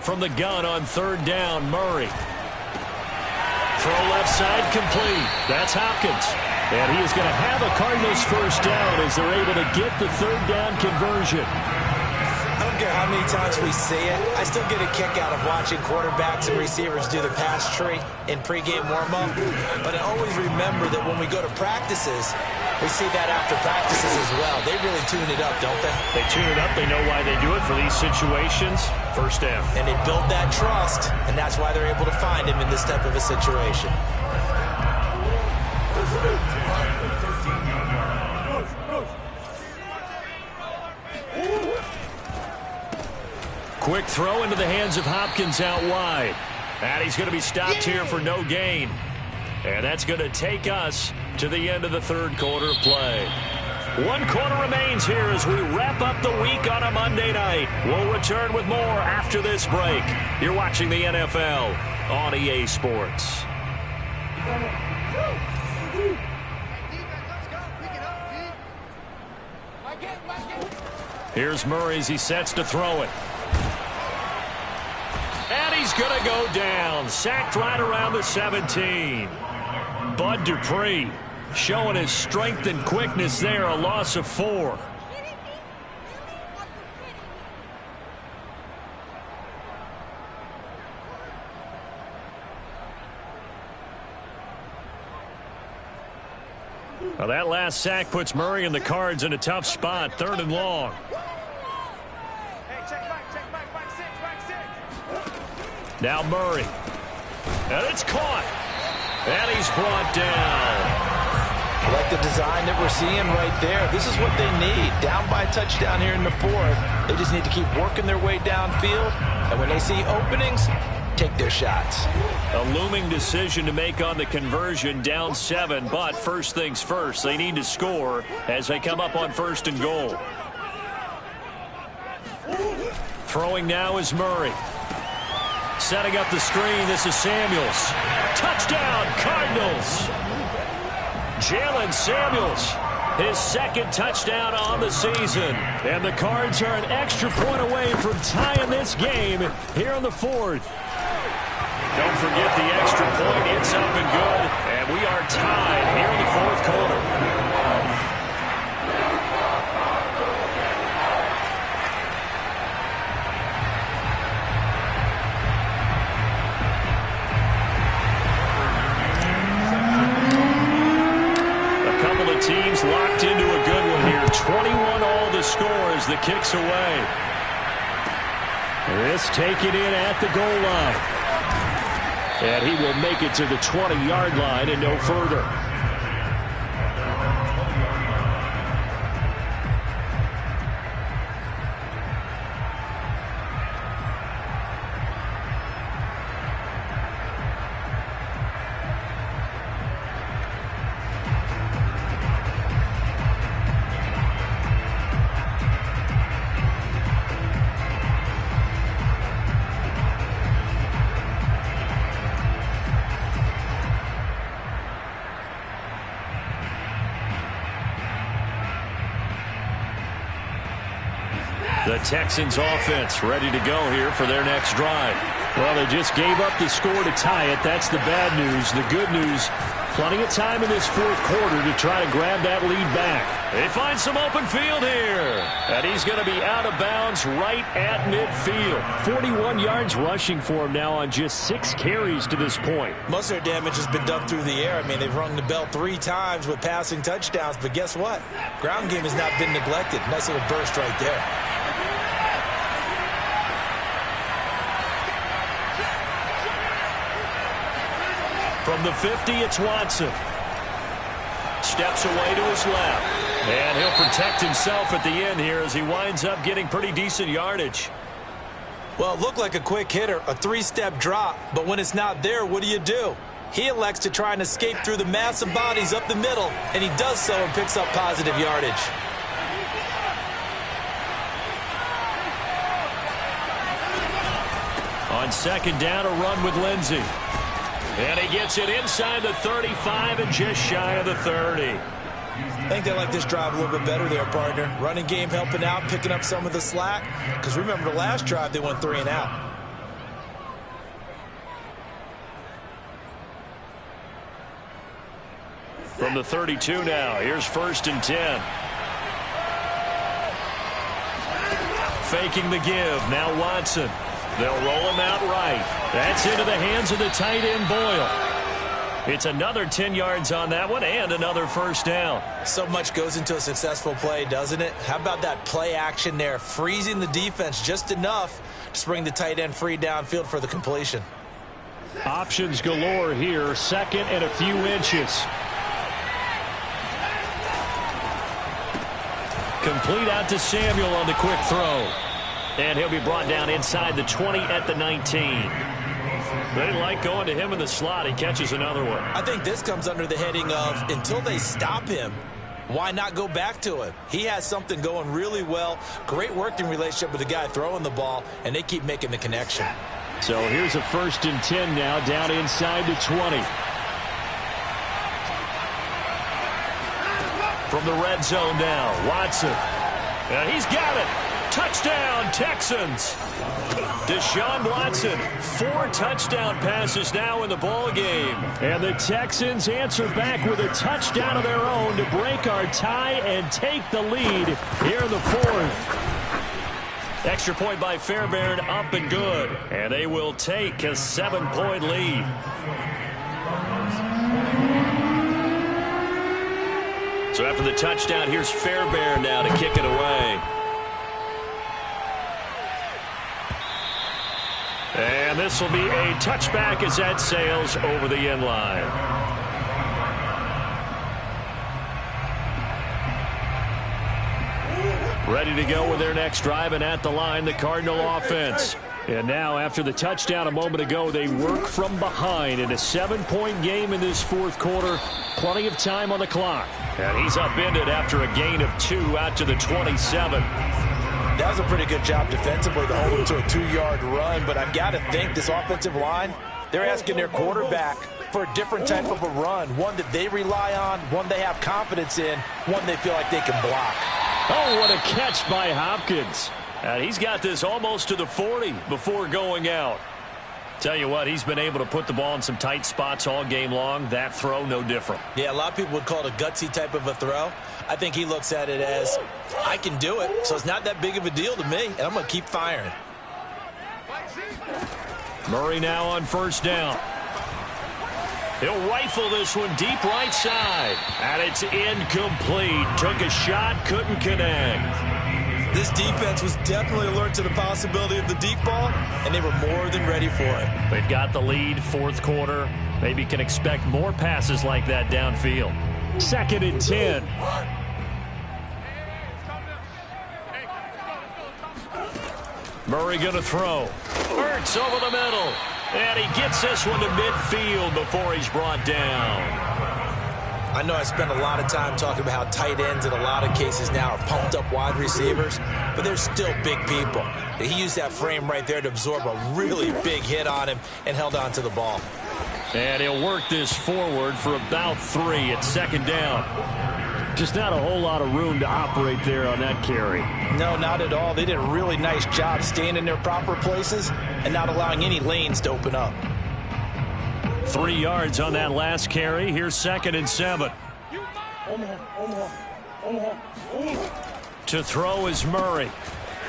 From the gun on 3rd down, Murray. Throw left side complete. That's Hopkins. And he is going to have a Cardinals first down as they're able to get the 3rd down conversion. I don't care how many times we see it. I still get a kick out of watching quarterbacks and receivers do the pass tree in pregame warm-up. But I always remember that when we go to practices, we see that after practices as well. They really tune it up, don't they? They tune it up. They know why they do it for these situations. First down. And they build that trust, and that's why they're able to find him in this type of a situation. Quick throw into the hands of Hopkins out wide. And he's going to be stopped here for no gain. And that's going to take us to the end of the 3rd quarter of play. 1 quarter remains here as we wrap up the week on a Monday night. We'll return with more after this break. You're watching the NFL on EA Sports. Here's Murray as he sets to throw it. And he's going to go down. Sacked right around the 17. Bud Dupree showing his strength and quickness there. A loss of 4. Well, that last sack puts Murray and the Cards in a tough spot. 3rd and long. Now Murray. And it's caught. And he's brought down. I like the design that we're seeing right there. This is what they need. Down by a touchdown here in the 4th. They just need to keep working their way downfield. And when they see openings, take their shots. A looming decision to make on the conversion, down 7. But first things first, they need to score as they come up on 1st and goal. Throwing now is Murray. Setting up the screen, this is Samuels. Touchdown, Cardinals! Jalen Samuels, his 2nd touchdown on the season. And the Cards are an extra point away from tying this game here in the 4th. Don't forget the extra point. It's up and good. And we are tied here in the 4th quarter. Teams locked into a good one here. 21 all the score as the kick's away. This taken in at the goal line. And he will make it to the 20-yard line and no further. Texans offense ready to go here for their next drive. Well, they just gave up the score to tie it. That's the bad news. The good news, plenty of time in this fourth quarter to try to grab that lead back. They find some open field here. And he's going to be out of bounds right at midfield. 41 yards rushing for him now on just 6 carries to this point. Most of their damage has been done through the air. I mean, they've rung the bell 3 times with passing touchdowns. But guess what? Ground game has not been neglected. Nice little burst right there. From the 50, it's Watson. Steps away to his left. And he'll protect himself at the end here as he winds up getting pretty decent yardage. Well, it looked like a quick hitter, a 3-step drop. But when it's not there, what do? He elects to try and escape through the massive bodies up the middle. And he does so and picks up positive yardage. On second down, a run with Lindsey. And he gets it inside the 35 and just shy of the 30. I think they like this drive a little bit better there, partner. Running game helping out, picking up some of the slack. Because remember the last drive, they went 3 and out. From the 32 now, here's 1st and 10. Faking the give, now Watson. They'll roll him out right. That's into the hands of the tight end, Boyle. It's another 10 yards on that one and another first down. So much goes into a successful play, doesn't it? How about that play action there, freezing the defense just enough to bring the tight end free downfield for the completion. Options galore here, second and a few inches. Complete out to Samuel on the quick throw. And he'll be brought down inside the 20 at the 19. They like going to him in the slot. He catches another one. I think this comes under the heading of until they stop him, why not go back to him? He has something going really well. Great working relationship with the guy throwing the ball, and they keep making the connection. So here's a 1st and 10 now down inside the 20. From the red zone now, Watson. And he's got it. Touchdown, Texans. Deshaun Watson, 4 touchdown passes now in the ball game. And the Texans answer back with a touchdown of their own to break our tie and take the lead here in the 4th. Extra point by Fairbairn, up and good. And they will take a 7-point lead. So after the touchdown, here's Fairbairn now to kick it away. And this will be a touchback as that sails over the end line. Ready to go with their next drive, and at the line, the Cardinal offense. And now, after the touchdown a moment ago, they work from behind in a 7-point game in this 4th quarter. Plenty of time on the clock. And he's upended after a gain of 2 out to the 27. That was a pretty good job defensively to hold him to a 2-yard run, but I've got to think this offensive line, they're asking their quarterback for a different type of a run, one that they rely on, one they have confidence in, one they feel like they can block. Oh, what a catch by Hopkins. And he's got this almost to the 40 before going out. Tell you what, he's been able to put the ball in some tight spots all game long. That throw, no different. Yeah, a lot of people would call it a gutsy type of a throw. I think he looks at it as, I can do it, so it's not that big of a deal to me, and I'm going to keep firing. Murray now on 1st down. He'll rifle this one deep right side. And it's incomplete. Took a shot, couldn't connect. This defense was definitely alert to the possibility of the deep ball, and they were more than ready for it. They've got the lead, 4th quarter. Maybe can expect more passes like that downfield. 2nd and 10. Murray going to throw. Hurts over the middle. And he gets this one to midfield before he's brought down. I know I spent a lot of time talking about how tight ends in a lot of cases now are pumped up wide receivers, but they're still big people. He used that frame right there to absorb a really big hit on him and held on to the ball. And he'll work this forward for about 3 at 2nd down. Just not a whole lot of room to operate there on that carry. No, not at all. They did a really nice job staying in their proper places and not allowing any lanes to open up. 3 yards on that last carry. Here's 2nd and 7. To throw is Murray.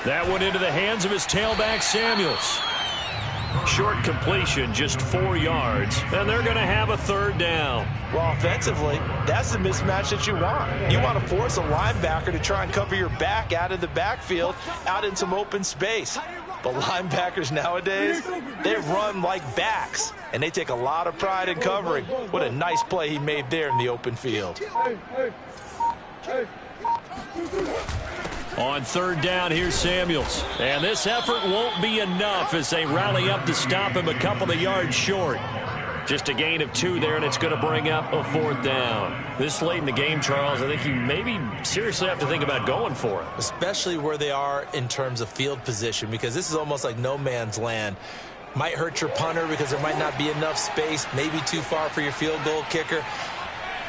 That one into the hands of his tailback, Samuels. Short completion, just 4 yards, and they're going to have a 3rd down. Well, offensively, that's the mismatch that you want. You want to force a linebacker to try and cover your back out of the backfield, out in some open space. But linebackers nowadays, they run like backs, and they take a lot of pride in covering. What a nice play he made there in the open field. On 3rd down, here's Samuels. And this effort won't be enough as they rally up to stop him a couple of yards short. Just a gain of 2 there, and it's going to bring up a 4th down. This late in the game, Charles, I think you maybe seriously have to think about going for it. Especially where they are in terms of field position, because this is almost like no man's land. Might hurt your punter because there might not be enough space, maybe too far for your field goal kicker.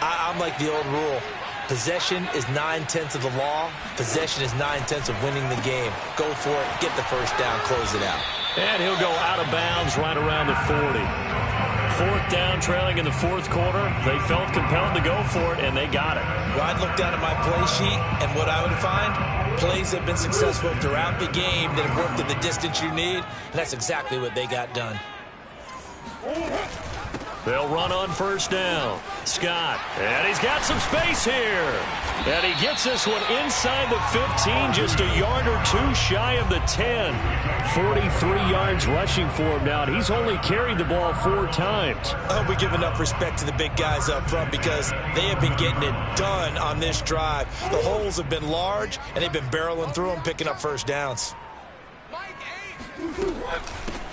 I'm like the old rule. Possession is 9/10 of the law. Possession is 9/10 of winning the game. Go for it. Get the 1st down. Close it out. And he'll go out of bounds right around the 40. 4th down, trailing in the 4th quarter. They felt compelled to go for it, and they got it. Well, I'd look down at my play sheet, and what I would find, plays that have been successful throughout the game that have worked at the distance you need, and that's exactly what they got done. They'll run on 1st down. Scott, and he's got some space here. And he gets this one inside the 15, just a yard or 2 shy of the 10. 43 yards rushing for him now, and he's only carried the ball 4 times. I hope we give enough respect to the big guys up front because they have been getting it done on this drive. The holes have been large, and they've been barreling through them, picking up 1st downs.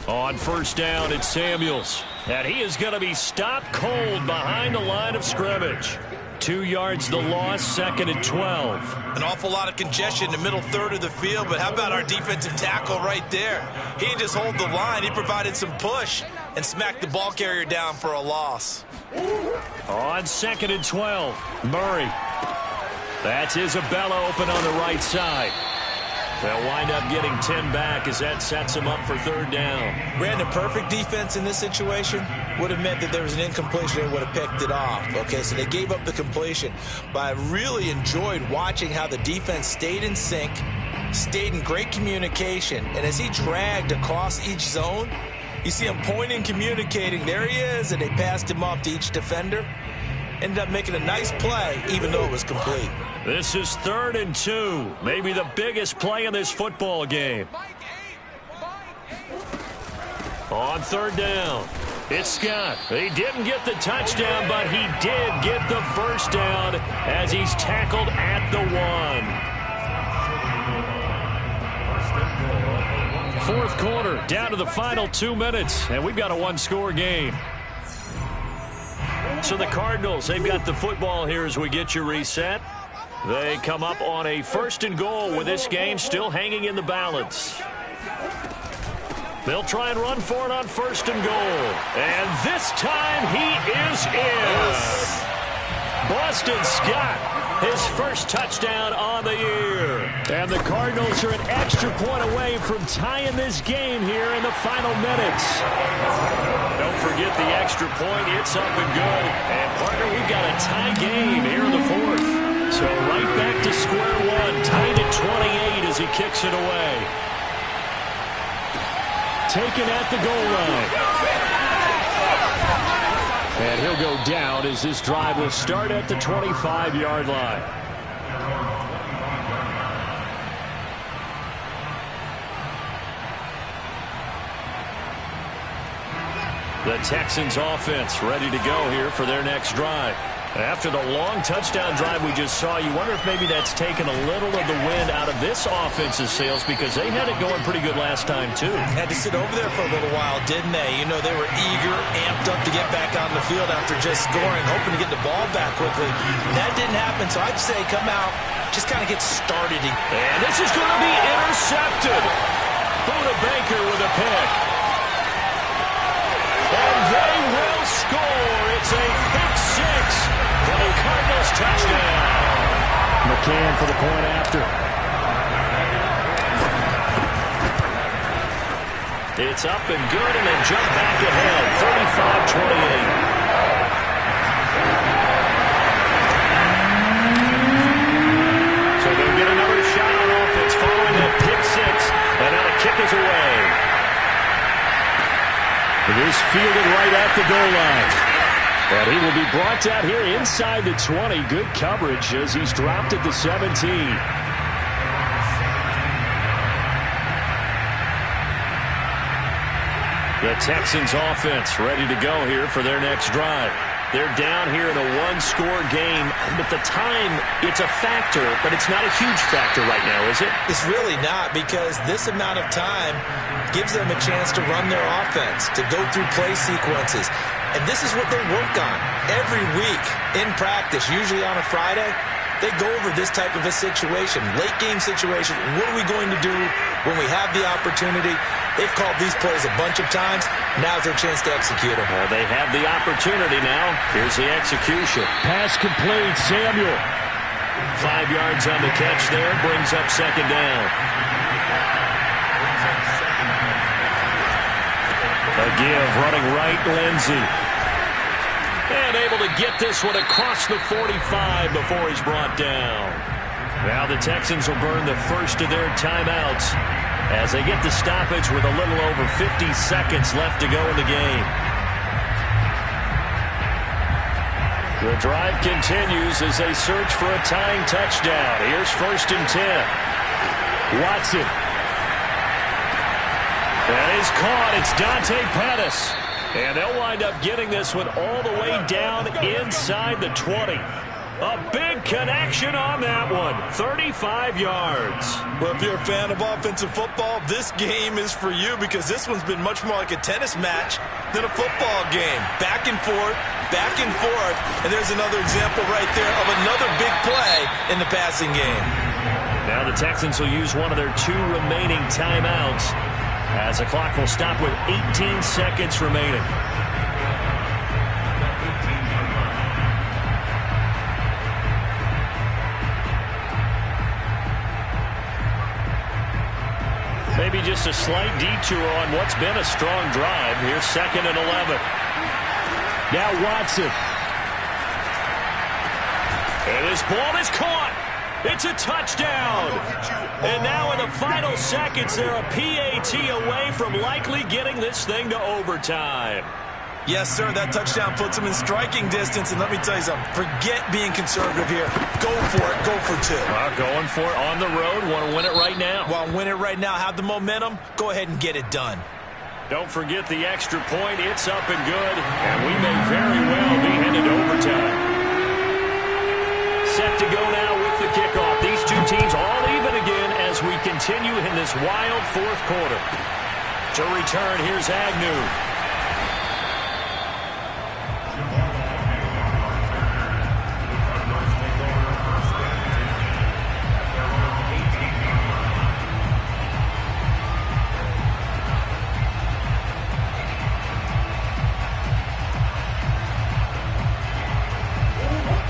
On 1st down, it's Samuels. And he is going to be stopped cold behind the line of scrimmage. 2 yards the loss, 2nd and 12. An awful lot of congestion in the middle 3rd of the field, but how about our defensive tackle right there? He didn't just hold the line. He provided some push and smacked the ball carrier down for a loss. On 2nd and 12, Murray. That's Isabella open on the right side. They'll wind up getting 10 back as that sets them up for 3rd down. Ran the perfect defense in this situation. Would have meant that there was an incompletion. They would have picked it off. Okay, so they gave up the completion. But I really enjoyed watching how the defense stayed in sync, stayed in great communication. And as he dragged across each zone, you see him pointing, communicating. There he is, and they passed him off to each defender. Ended up making a nice play, even though it was complete. This is 3rd and 2. Maybe the biggest play in this football game. On 3rd down, it's Scott. He didn't get the touchdown, but he did get the 1st down as he's tackled at the 1. 4th quarter, down to the final 2 minutes, and we've got a 1-score game. So the Cardinals, they've got the football here as we get you reset. They come up on a 1st and goal with this game still hanging in the balance. They'll try and run for it on 1st and goal. And this time he is in. Boston Scott, his 1st touchdown on the year. And the Cardinals are an extra point away from tying this game here in the final minutes. Don't forget the extra point. It's up and good. And, partner, we've got a tie game here in the 4th. So right back to square one, tied at 28 as he kicks it away. Taken at the goal line. And he'll go down as this drive will start at the 25-yard line. The Texans offense ready to go here for their next drive. After the long touchdown drive we just saw, you wonder if maybe that's taken a little of the wind out of this offense's sails because they had it going pretty good last time, too. Had to sit over there for a little while, didn't they? You know, they were eager, amped up to get back on the field after just scoring, hoping to get the ball back quickly. That didn't happen, so I'd say come out, just kind of get started. And this is going to be intercepted. Buda Baker with a pick. And they will score. It's a pick six for the Cardinals touchdown. can for the point after. It's up and good, and they jump back ahead, 35-28. So they'll get another shot on offense following that pick six, and now the kick is away. It is fielded right at the goal line. But he will be brought down here inside the 20. Good coverage as he's dropped at the 17. The Texans offense ready to go here for their next drive. They're down here in a one-score game, but the time, it's a factor, but it's not a huge factor right now, is it? It's really not, because this amount of time gives them a chance to run their offense, to go through play sequences. And this is what they work on every week in practice, usually on a Friday. They go over this type of a situation, late game situation. What are we going to do when we have the opportunity? They've called these plays a bunch of times. Now's their chance to execute them. Well, they have the opportunity now. Here's the execution. Pass complete, Samuel. 5 yards on the catch there, brings up second down. A give, running right, Lindsey. And able to get this one across the 45 before he's brought down. Now the Texans will burn the first of their timeouts as they get the stoppage with a little over 50 seconds left to go in the game. The drive continues as they search for a tying touchdown. Here's 1st and 10. Watson. That is caught. It's Dante Pettis. And they'll wind up getting this one all the way down inside the 20. A big connection on that one. 35 yards. Well, if you're a fan of offensive football, this game is for you, because this one's been much more like a tennis match than a football game. Back and forth, and there's another example right there of another big play in the passing game. Now the Texans will use one of their 2 remaining timeouts, as the clock will stop with 18 seconds remaining. Maybe just a slight detour on what's been a strong drive. Here's 2nd and 11. Now Watson. And this ball is caught. It's a touchdown. And now in the final seconds, they're a PAT away from likely getting this thing to overtime. Yes, sir, that touchdown puts them in striking distance. And let me tell you something, forget being conservative here. Go for it, go for 2. Going for it on the road. Want to win it right now. Well, win it right now, have the momentum, go ahead and get it done. Don't forget the extra point. It's up and good. And we may very well be headed to overtime. Set to go now with the kickoff. These 2 teams all even again as we continue in this wild 4th quarter. To return, here's Agnew.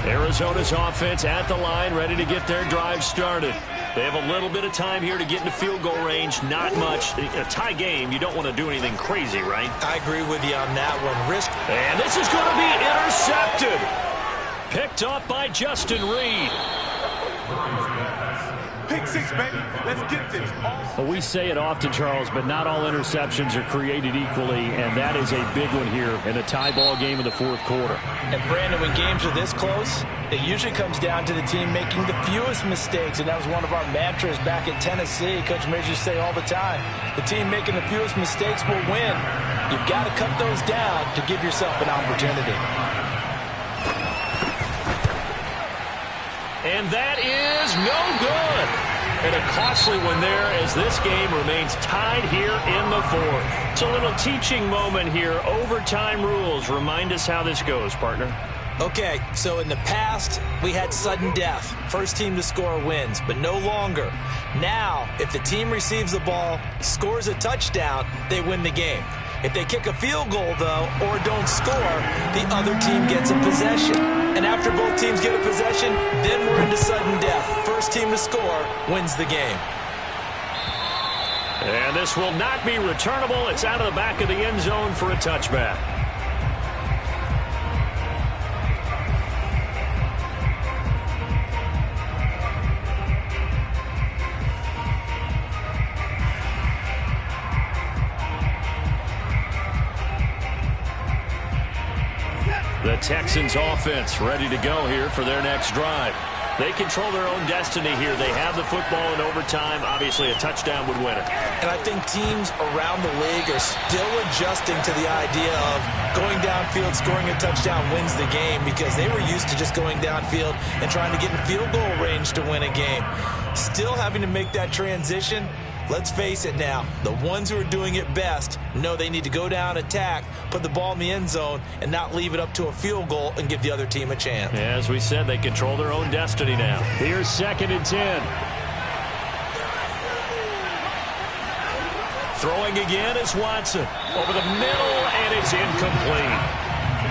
Arizona's offense at the line, ready to get their drive started. They have a little bit of time here to get into field goal range. Not much. A tie game, you don't want to do anything crazy, right? I agree with you on that one. And this is going to be intercepted. Picked up by Justin Reed. Pick 6, baby. Let's get this. Well, we say it often, Charles, but not all interceptions are created equally, and that is a big one here in a tie ball game in the 4th quarter. And Brandon, when games are this close, it usually comes down to the team making the fewest mistakes, and that was one of our mantras back at Tennessee. Coach Major used to say all the time, the team making the fewest mistakes will win. You've got to cut those down to give yourself an opportunity. And that is no good. And a costly one there as this game remains tied here in the 4th. It's a little teaching moment here. Overtime rules. Remind us how this goes, partner. Okay, so in the past, we had sudden death. First team to score wins, but no longer. Now, if the team receives the ball, scores a touchdown, they win the game. If they kick a field goal, though, or don't score, the other team gets a possession. And after both teams get a possession, then we're into sudden death. first team to score wins the game. And this will not be returnable. It's out of the back of the end zone for a touchback. The Texans offense ready to go here for their next drive. They control their own destiny here. They have the football in overtime. Obviously, a touchdown would win it. And I think teams around the league are still adjusting to the idea of going downfield, scoring a touchdown wins the game, because they were used to just going downfield and trying to get in field goal range to win a game. Still having to make that transition. Let's face it now, the ones who are doing it best know they need to go down, attack, put the ball in the end zone, and not leave it up to a field goal and give the other team a chance. Yeah, as we said, they control their own destiny now. Here's 2nd and 10. Throwing again is Watson. Over the middle, and it's incomplete.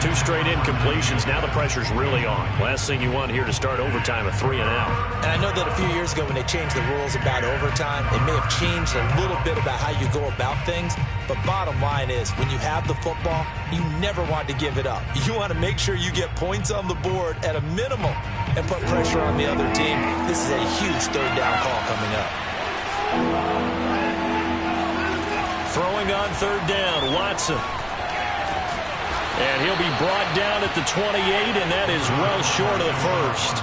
2 straight incompletions. Now the pressure's really on. Last thing you want here to start overtime, a 3 and out. And I know that a few years ago when they changed the rules about overtime, it may have changed a little bit about how you go about things. But bottom line is, when you have the football, you never want to give it up. You want to make sure you get points on the board at a minimum and put pressure on the other team. This is a huge 3rd down call coming up. Throwing on 3rd down, Watson. And he'll be brought down at the 28, and that is well short of the first.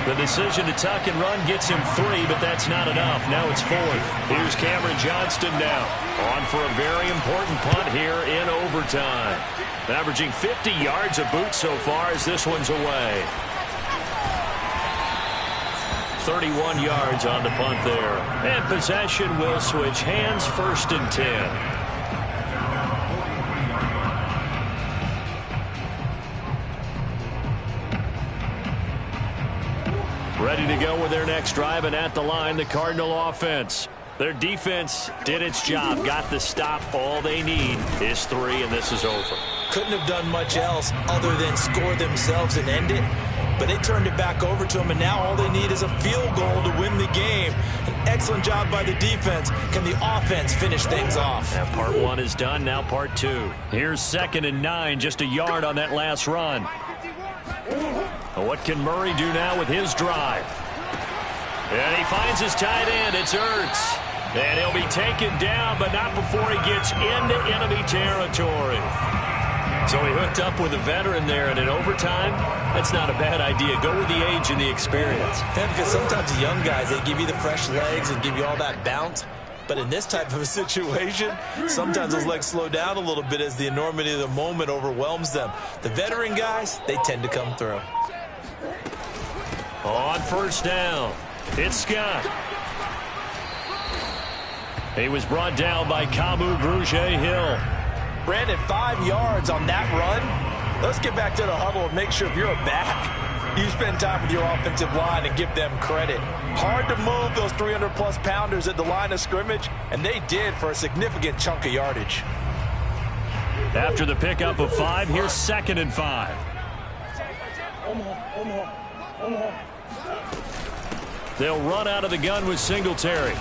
The decision to tuck and run gets him 3, but that's not enough. Now it's 4th. Here's Cameron Johnston now. On for a very important punt here in overtime. Averaging 50 yards a boot so far as this one's away. 31 yards on the punt there. And possession will switch hands, 1st and 10. Ready to go with their next drive, and at the line, the Cardinal offense. Their defense did its job, got the stop. All they need is 3, and this is over. Couldn't have done much else other than score themselves and end it. But they turned it back over to them, and now all they need is a field goal to win the game. An excellent job by the defense. Can the offense finish things off? Now part 1 is done, now part 2. Here's 2nd and 9, just a yard on that last run. What can Murray do now with his drive? And he finds his tight end. It's Ertz. And he'll be taken down, but not before he gets into enemy territory. So he hooked up with a veteran there, and in overtime, that's not a bad idea. Go with the age and the experience. Yeah, because sometimes the young guys, they give you the fresh legs and give you all that bounce. But in this type of a situation, sometimes those legs slow down a little bit as the enormity of the moment overwhelms them. The veteran guys, they tend to come through. On 1st down, it's Scott. He was brought down by Kamu Grugier-Hill. Brandon, 5 yards on that run. Let's get back to the huddle and make sure if you're a back, you spend time with your offensive line and give them credit. Hard to move those 300-plus pounders at the line of scrimmage, and they did for a significant chunk of yardage. After the pickup of 5, here's 2nd and 5. They'll run out of the gun with Singletary.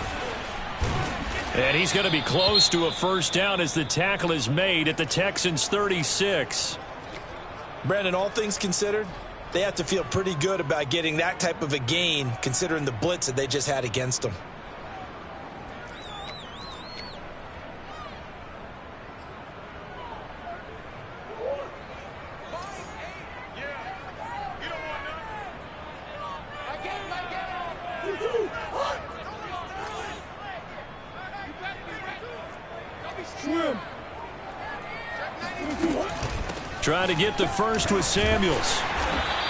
And he's going to be close to a 1st down as the tackle is made at the Texans' 36. Brandon, all things considered, they have to feel pretty good about getting that type of a gain considering the blitz that they just had against them. Trying to get the first with Samuels.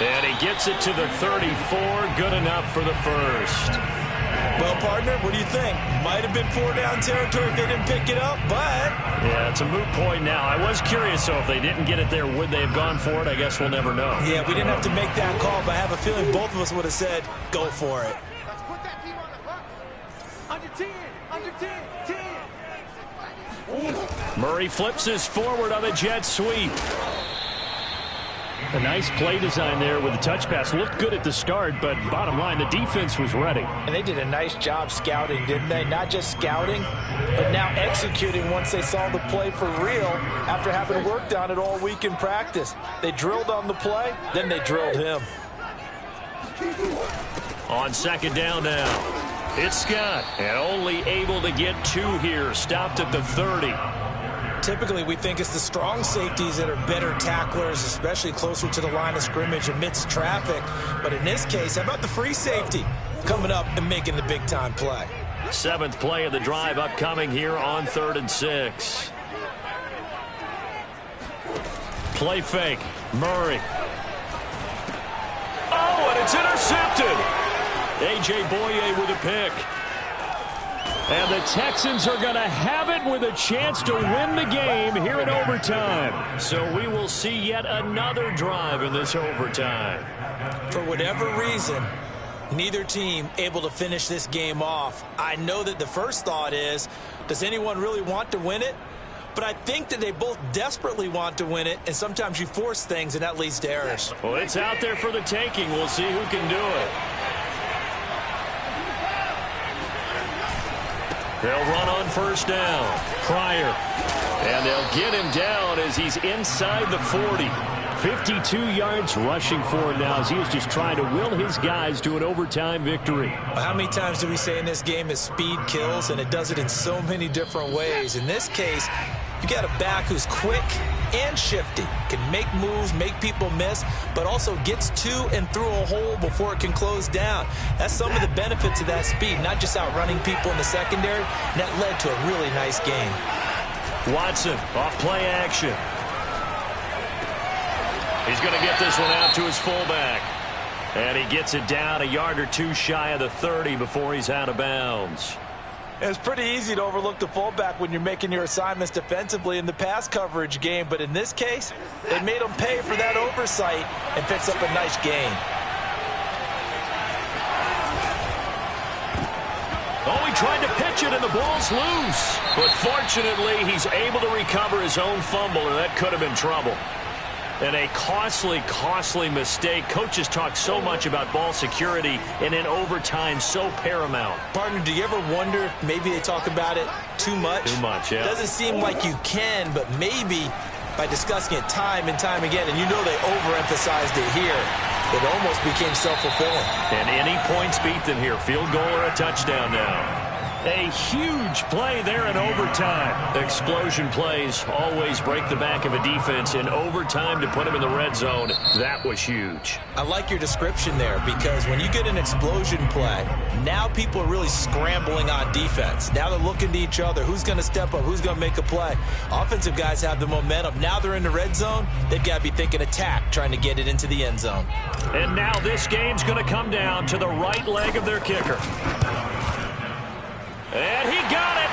And he gets it to the 34. Good enough for the first. Well, partner, what do you think? Might have been 4-down territory if they didn't pick it up, but... Yeah, it's a moot point now. I was curious, so if they didn't get it there, would they have gone for it? I guess we'll never know. Yeah, we didn't have to make that call, but I have a feeling both of us would have said, go for it. Let's put that team on the clock. Under 10, under 10, 10. Murray flips this forward on a jet sweep. A nice play design there with the touch pass. Looked good at the start, but bottom line, the defense was ready. And they did a nice job scouting, didn't they? Not just scouting, but now executing once they saw the play for real after having worked on it all week in practice. They drilled on the play, then they drilled him. On second down now, it's Scott. And only able to get 2 here. Stopped at the 30. Typically, we think it's the strong safeties that are better tacklers, especially closer to the line of scrimmage amidst traffic. But in this case, how about the free safety coming up and making the big-time play? 7th play of the drive upcoming here on 3rd and 6. Play fake. Murray. Oh, and it's intercepted. A.J. Boye with a pick. And the Texans are going to have it with a chance to win the game here in overtime. So we will see yet another drive in this overtime. For whatever reason, neither team able to finish this game off. I know that the first thought is, does anyone really want to win it? But I think that they both desperately want to win it, and sometimes you force things, and that leads to errors. Well, it's out there for the taking. We'll see who can do it. They'll run on first down. Pryor. And they'll get him down as he's inside the 40. 52 yards rushing for him now as he was just trying to will his guys to an overtime victory. Well, how many times do we say in this game is speed kills, and it does it in so many different ways. In this case, you got a back who's quick and shifty, can make moves, make people miss, but also gets to and through a hole before it can close down. That's some of the benefits of that speed, not just outrunning people in the secondary. And that led to a really nice game. Watson off play action. He's going to get this one out to his fullback. And he gets it down a yard or 2 shy of the 30 before he's out of bounds. It's pretty easy to overlook the fullback when you're making your assignments defensively in the pass coverage game. But in this case, they made him pay for that oversight and picks up a nice gain. Oh, he tried to pitch it and the ball's loose. But fortunately, he's able to recover his own fumble, or that could have been trouble. And a costly, costly mistake. Coaches talk so much about ball security, and in overtime, so paramount. Partner, do you ever wonder if maybe they talk about it too much? Too much, yeah. Doesn't seem like you can, but maybe by discussing it time and time again, and you know they overemphasized it here, it almost became self-fulfilling. And any points beat them here. Field goal or a touchdown now. A huge play there in overtime. Explosion plays always break the back of a defense. In overtime to put them in the red zone, that was huge. I like your description there, because when you get an explosion play, now people are really scrambling on defense. Now they're looking to each other. Who's going to step up? Who's going to make a play? Offensive guys have the momentum. Now they're in the red zone. They've got to be thinking attack, trying to get it into the end zone. And now this game's going to come down to the right leg of their kicker. And he got it.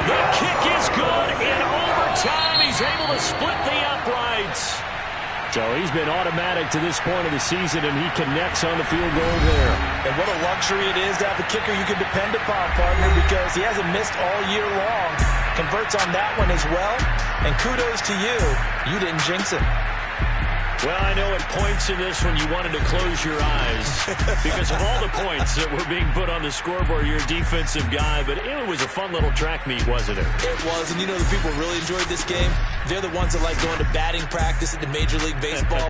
The kick is good. In overtime, he's able to split the uprights. So he's been automatic to this point of the season, and he connects on the field goal there. And what a luxury it is to have a kicker you can depend upon, partner, because he hasn't missed all year long. Converts on that one as well. And kudos to you. You didn't jinx it. Well, I know at points in this one you wanted to close your eyes because of all the points that were being put on the scoreboard. You're a defensive guy, but it was a fun little track meet, wasn't it? It was, and you know the people really enjoyed this game? They're the ones that like going to batting practice at the Major League Baseball.